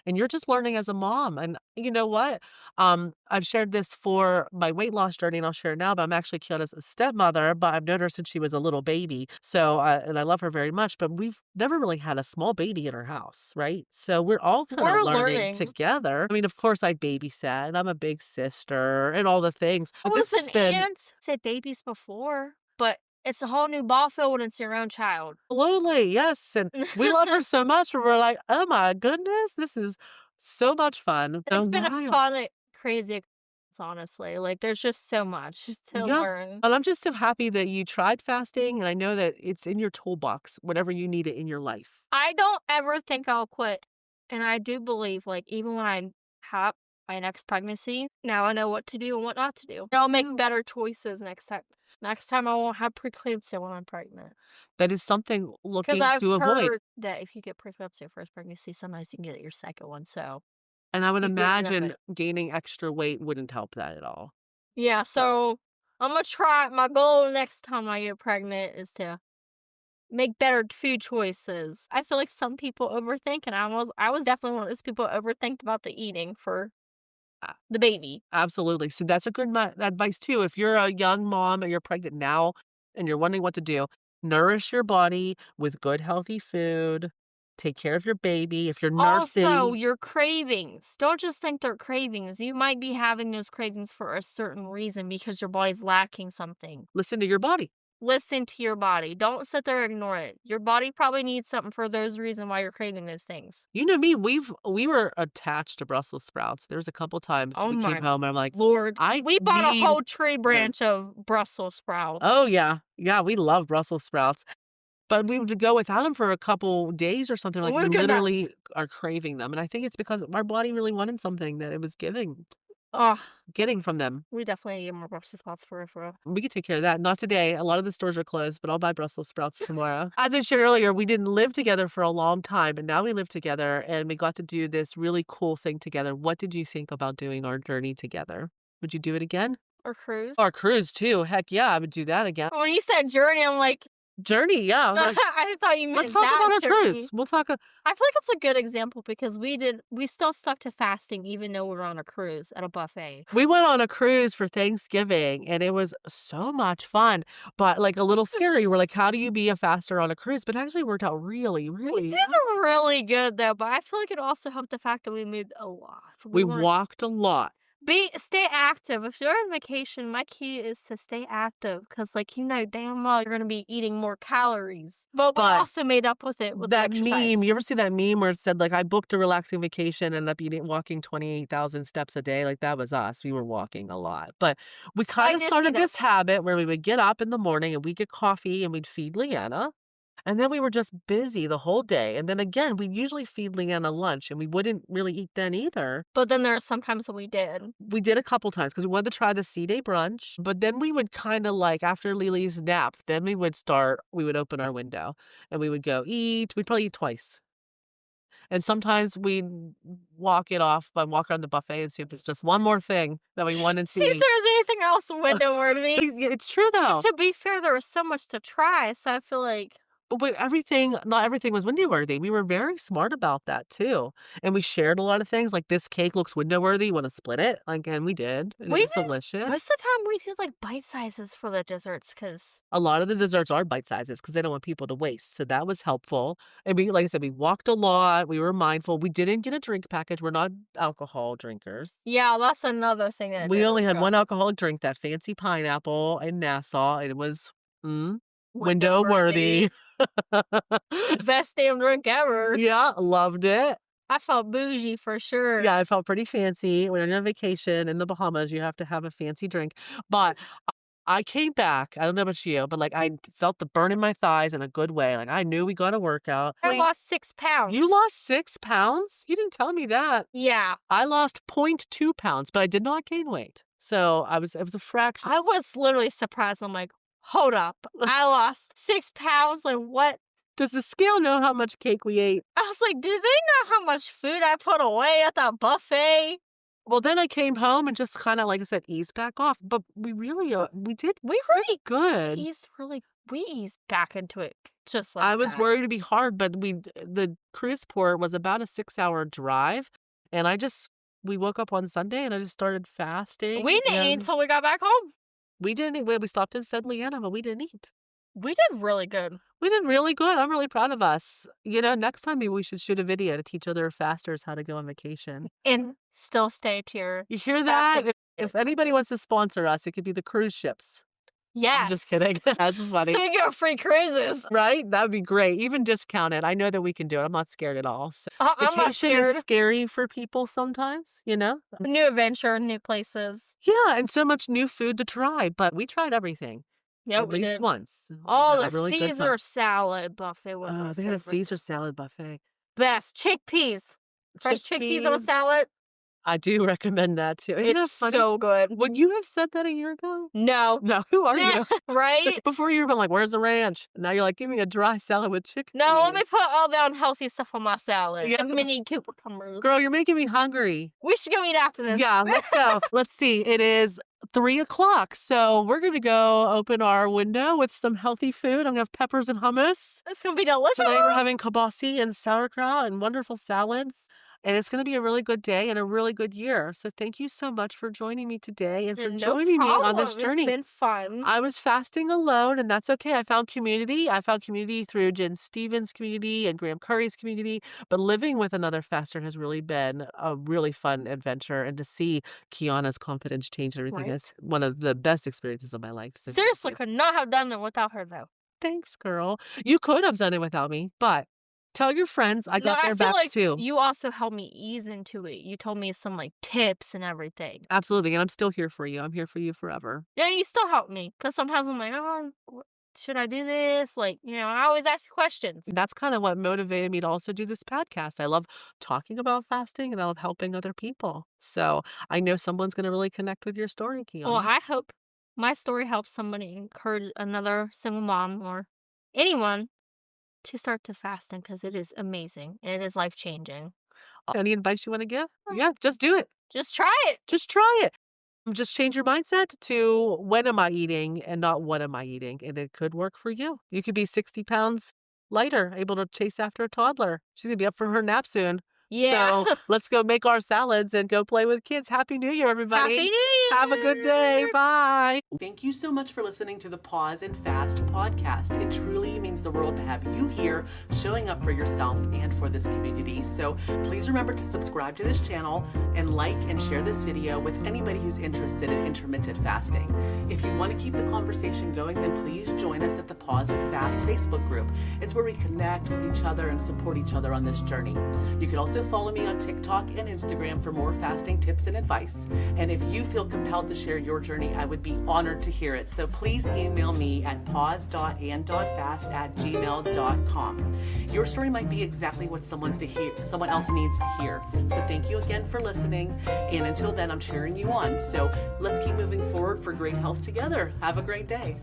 And you're just learning as a mom. And you know what? I've shared this for my weight loss journey, and I'll share it now. But I'm actually Kiana's stepmother, but I've known her since she was a little baby. So, and I love her very much. But we've never really had a small baby in our house, right? So we're all kind We're of learning learning. together. I mean, of course, I babysat, and I'm a big sister, and all the things. I But this was has an been aunt, said babies before, but it's a whole new ball field when it's your own child. absolutely, yes. And we love her so much, but we're like, oh my goodness, this is so much fun. So It's been a wild. fun, crazy experience, honestly. Like, there's just so much to Yeah. learn. And I'm just so happy that you tried fasting, and I know that it's in your toolbox whenever you need it in your life. I don't ever think I'll quit. And I do believe, like, even when I have my next pregnancy, now I know what to do and what not to do. I'll make better choices next time. Next time I won't have preeclampsia when I'm pregnant. That is something Because looking I've to avoid. heard that if you get preeclampsia first pregnancy, sometimes you can get it your second one. So, And I would be good enough imagine at- gaining extra weight wouldn't help that at all. yeah, so I'm going to try. My goal next time I get pregnant is to make better food choices. I feel like some people overthink, and I was definitely one of those people who overthink about the eating for Ah. the baby. Absolutely. So that's a good advice too. If you're a young mom and you're pregnant now and you're wondering what to do, nourish your body with good, healthy food. Take care of your baby. If you're nursing, Also, your cravings. Don't just think they're cravings. You might be having those cravings for a certain reason because your body's lacking something. listen to your body. Listen to your body. Don't sit there and ignore it. Your body probably needs something for those reasons why you're craving those things. You know me, we were attached to Brussels sprouts. There's a couple times Oh we my came home and I'm like, Lord, I we bought a need whole tree branch of Brussels sprouts. Oh yeah. Yeah, we love Brussels sprouts. But we would go without them for a couple days or something. Like we We'd go literally nuts. are craving them. And I think it's because our body really wanted something that it was Oh, getting from them. we definitely need more Brussels sprouts for real. We could take care of that. Not today. A lot of the stores are closed, but I'll buy Brussels sprouts tomorrow. As I shared earlier, we didn't live together for a long time, and now we live together and we got to do this really cool thing together. What did you think about doing our journey together? Would you do it again? Or cruise. Our cruise too. Heck yeah, I would do that again. When you said journey, I'm like, Journey, yeah. I'm like, I thought you meant let's talk that about our journey. cruise. We'll talk. I feel like it's a good example because we still stuck to fasting even though we were on a cruise at a buffet. We went on a cruise for Thanksgiving and it was so much fun, but like a little scary. We're like, how do you be a faster on a cruise? But it actually worked out really, We really did really good though, but I feel like it also helped the fact that we moved a lot. We weren't- walked a lot. Stay active. If you're on vacation, my key is to stay active because, like, you know damn well you're gonna be eating more calories. But we But also made up with it with That the exercise. meme, you ever see that meme where it said like I booked a relaxing vacation and ended up walking 28,000 steps a day? Like that was us. We were walking a lot. But we kind of did see started that. this habit where we would get up in the morning and we'd get coffee and we'd feed Leanna. And then we were just busy the whole day. And then again, we'd usually feed Leanna lunch and we wouldn't really eat then either. But then there are some times that we did. We did a couple times because we wanted to try the C-Day brunch. But then we would kind of like after Lily's nap, then we would open our window and we would go eat. We'd probably eat twice. And sometimes we walk it off by walking on the buffet and see if there's just one more thing that we wanted to See if eat. there's anything else window worthy. It's true though. To be fair, there was so much to try, so I feel like But not everything was window worthy. We were very smart about that too. And we shared a lot of things. Like, this cake looks window worthy. You want to split it? Like, and we did. And We it was did. delicious. most of the time we did like bite sizes for the desserts because A lot of the desserts are bite sizes because they don't want people to waste. So that was helpful. And we, like I said, we walked a lot. We were mindful. We didn't get a drink package. We're not alcohol drinkers. yeah, that's another thing that We only had one discussed. alcoholic drink, that fancy pineapple in Nassau. It was window worthy. Best damn drink ever. Yeah, loved it. I felt bougie for sure. Yeah, I felt pretty fancy. When you're on vacation in the Bahamas, you have to have a fancy drink. But I came back. I don't know about you, but like, I felt the burn in my thighs in a good way. Like, I knew we got to work out. I lost 6 pounds. You lost 6 pounds? You didn't tell me that. Yeah. I lost 0.2 pounds, but I did not gain weight. So it was a fraction. I was literally surprised. I'm like, hold up. I lost 6 pounds. Like, what? Does the scale know how much cake we ate? I was like, do they know how much food I put away at that buffet? Well, then I came home and just kind of, like I said, eased back off. But we really, we did We really good. we eased back into it just like I was that. worried it'd be hard, but the cruise port was about a 6-hour drive. And we woke up on Sunday and I just started fasting. We didn't eat until we got back home. We didn't eat. We stopped in Fedliana, but we didn't eat. We did really good. We did really good. I'm really proud of us. Next time maybe we should shoot a video to teach other fasters how to go on vacation. And still stay to your You hear that? fasting. If anybody wants to sponsor us, it could be the cruise ships. Yes. I'm just kidding. That's funny. So we get free cruises. Right? That would be great. Even discounted. I know that we can do it. I'm not scared at all. So I'm not vacation scared. is scary for people sometimes, New adventure, new places. Yeah, and so much new food to try. But we tried everything. Yeah, at we least did. once. Oh, Had the a really good Caesar time. salad buffet was Oh, our they had a favorite. Caesar salad buffet. Best chickpeas. Fresh chickpeas on a Chickpeas. salad. I do recommend that too. Isn't that It's funny? so good. Would you have said that a year ago? No. No, who are you? Right? Before you were like, where's the ranch? Now you're like, give me a dry salad with chickpeas. No, let me put all the unhealthy stuff on my salad. Yeah. And mini cucumbers. Girl, you're making me hungry. We should go eat after this. Yeah, let's go. Let's see. It is 3:00. So we're going to go open our window with some healthy food. I'm going to have peppers and hummus. It's going to be delicious. Today we're having kibasi and sauerkraut and wonderful salads. And it's going to be a really good day and a really good year. So thank you so much for joining me today and for No joining me on this problem. journey. It's been fun. I was fasting alone, and that's okay. I found community. I found community through Jen Stevens' community and Graham Curry's community. But living with another faster has really been a really fun adventure. And to see Kiana's confidence change and everything Right. is one of the best experiences of my life. So thank Seriously, you. could not have done it without her, though. Thanks, girl. You could have done it without me, but tell your friends I got their I feel backs like too. you also helped me ease into it. You told me some tips and everything. Absolutely. And I'm still here for you. I'm here for you forever. Yeah, you still help me because sometimes I'm like, oh, should I do this? I always ask questions. That's kind of what motivated me to also do this podcast. I love talking about fasting and I love helping other people. So I know someone's going to really connect with your story, Kiana. Well, I hope my story helps somebody encourage another single mom or anyone to start to fasting because it is amazing and it is life-changing. Any advice you want to give? Yeah, just do it. Just try it. Just try it. Just change your mindset to when am I eating and not what am I eating. And it could work for you. You could be 60 pounds lighter, able to chase after a toddler. She's going to be up from her nap soon. Yeah. So let's go make our salads and go play with kids. Happy New Year, everybody. Happy New Year. Have a good day. Bye. Thank you so much for listening to the Pause and Fast podcast. It truly means the world to have you here showing up for yourself and for this community. So please remember to subscribe to this channel and like and share this video with anybody who's interested in intermittent fasting. If you want to keep the conversation going, then please join us at the Pause and Fast Facebook group. It's where we connect with each other and support each other on this journey. You can also follow me on TikTok and Instagram for more fasting tips and advice. And if you feel compelled to share your journey, I would be honored to hear it. So please email me at pause.and.fast@gmail.com. Your story might be exactly what someone else needs to hear. So thank you again for listening. And until then, I'm cheering you on. So let's keep moving forward for great health together. Have a great day.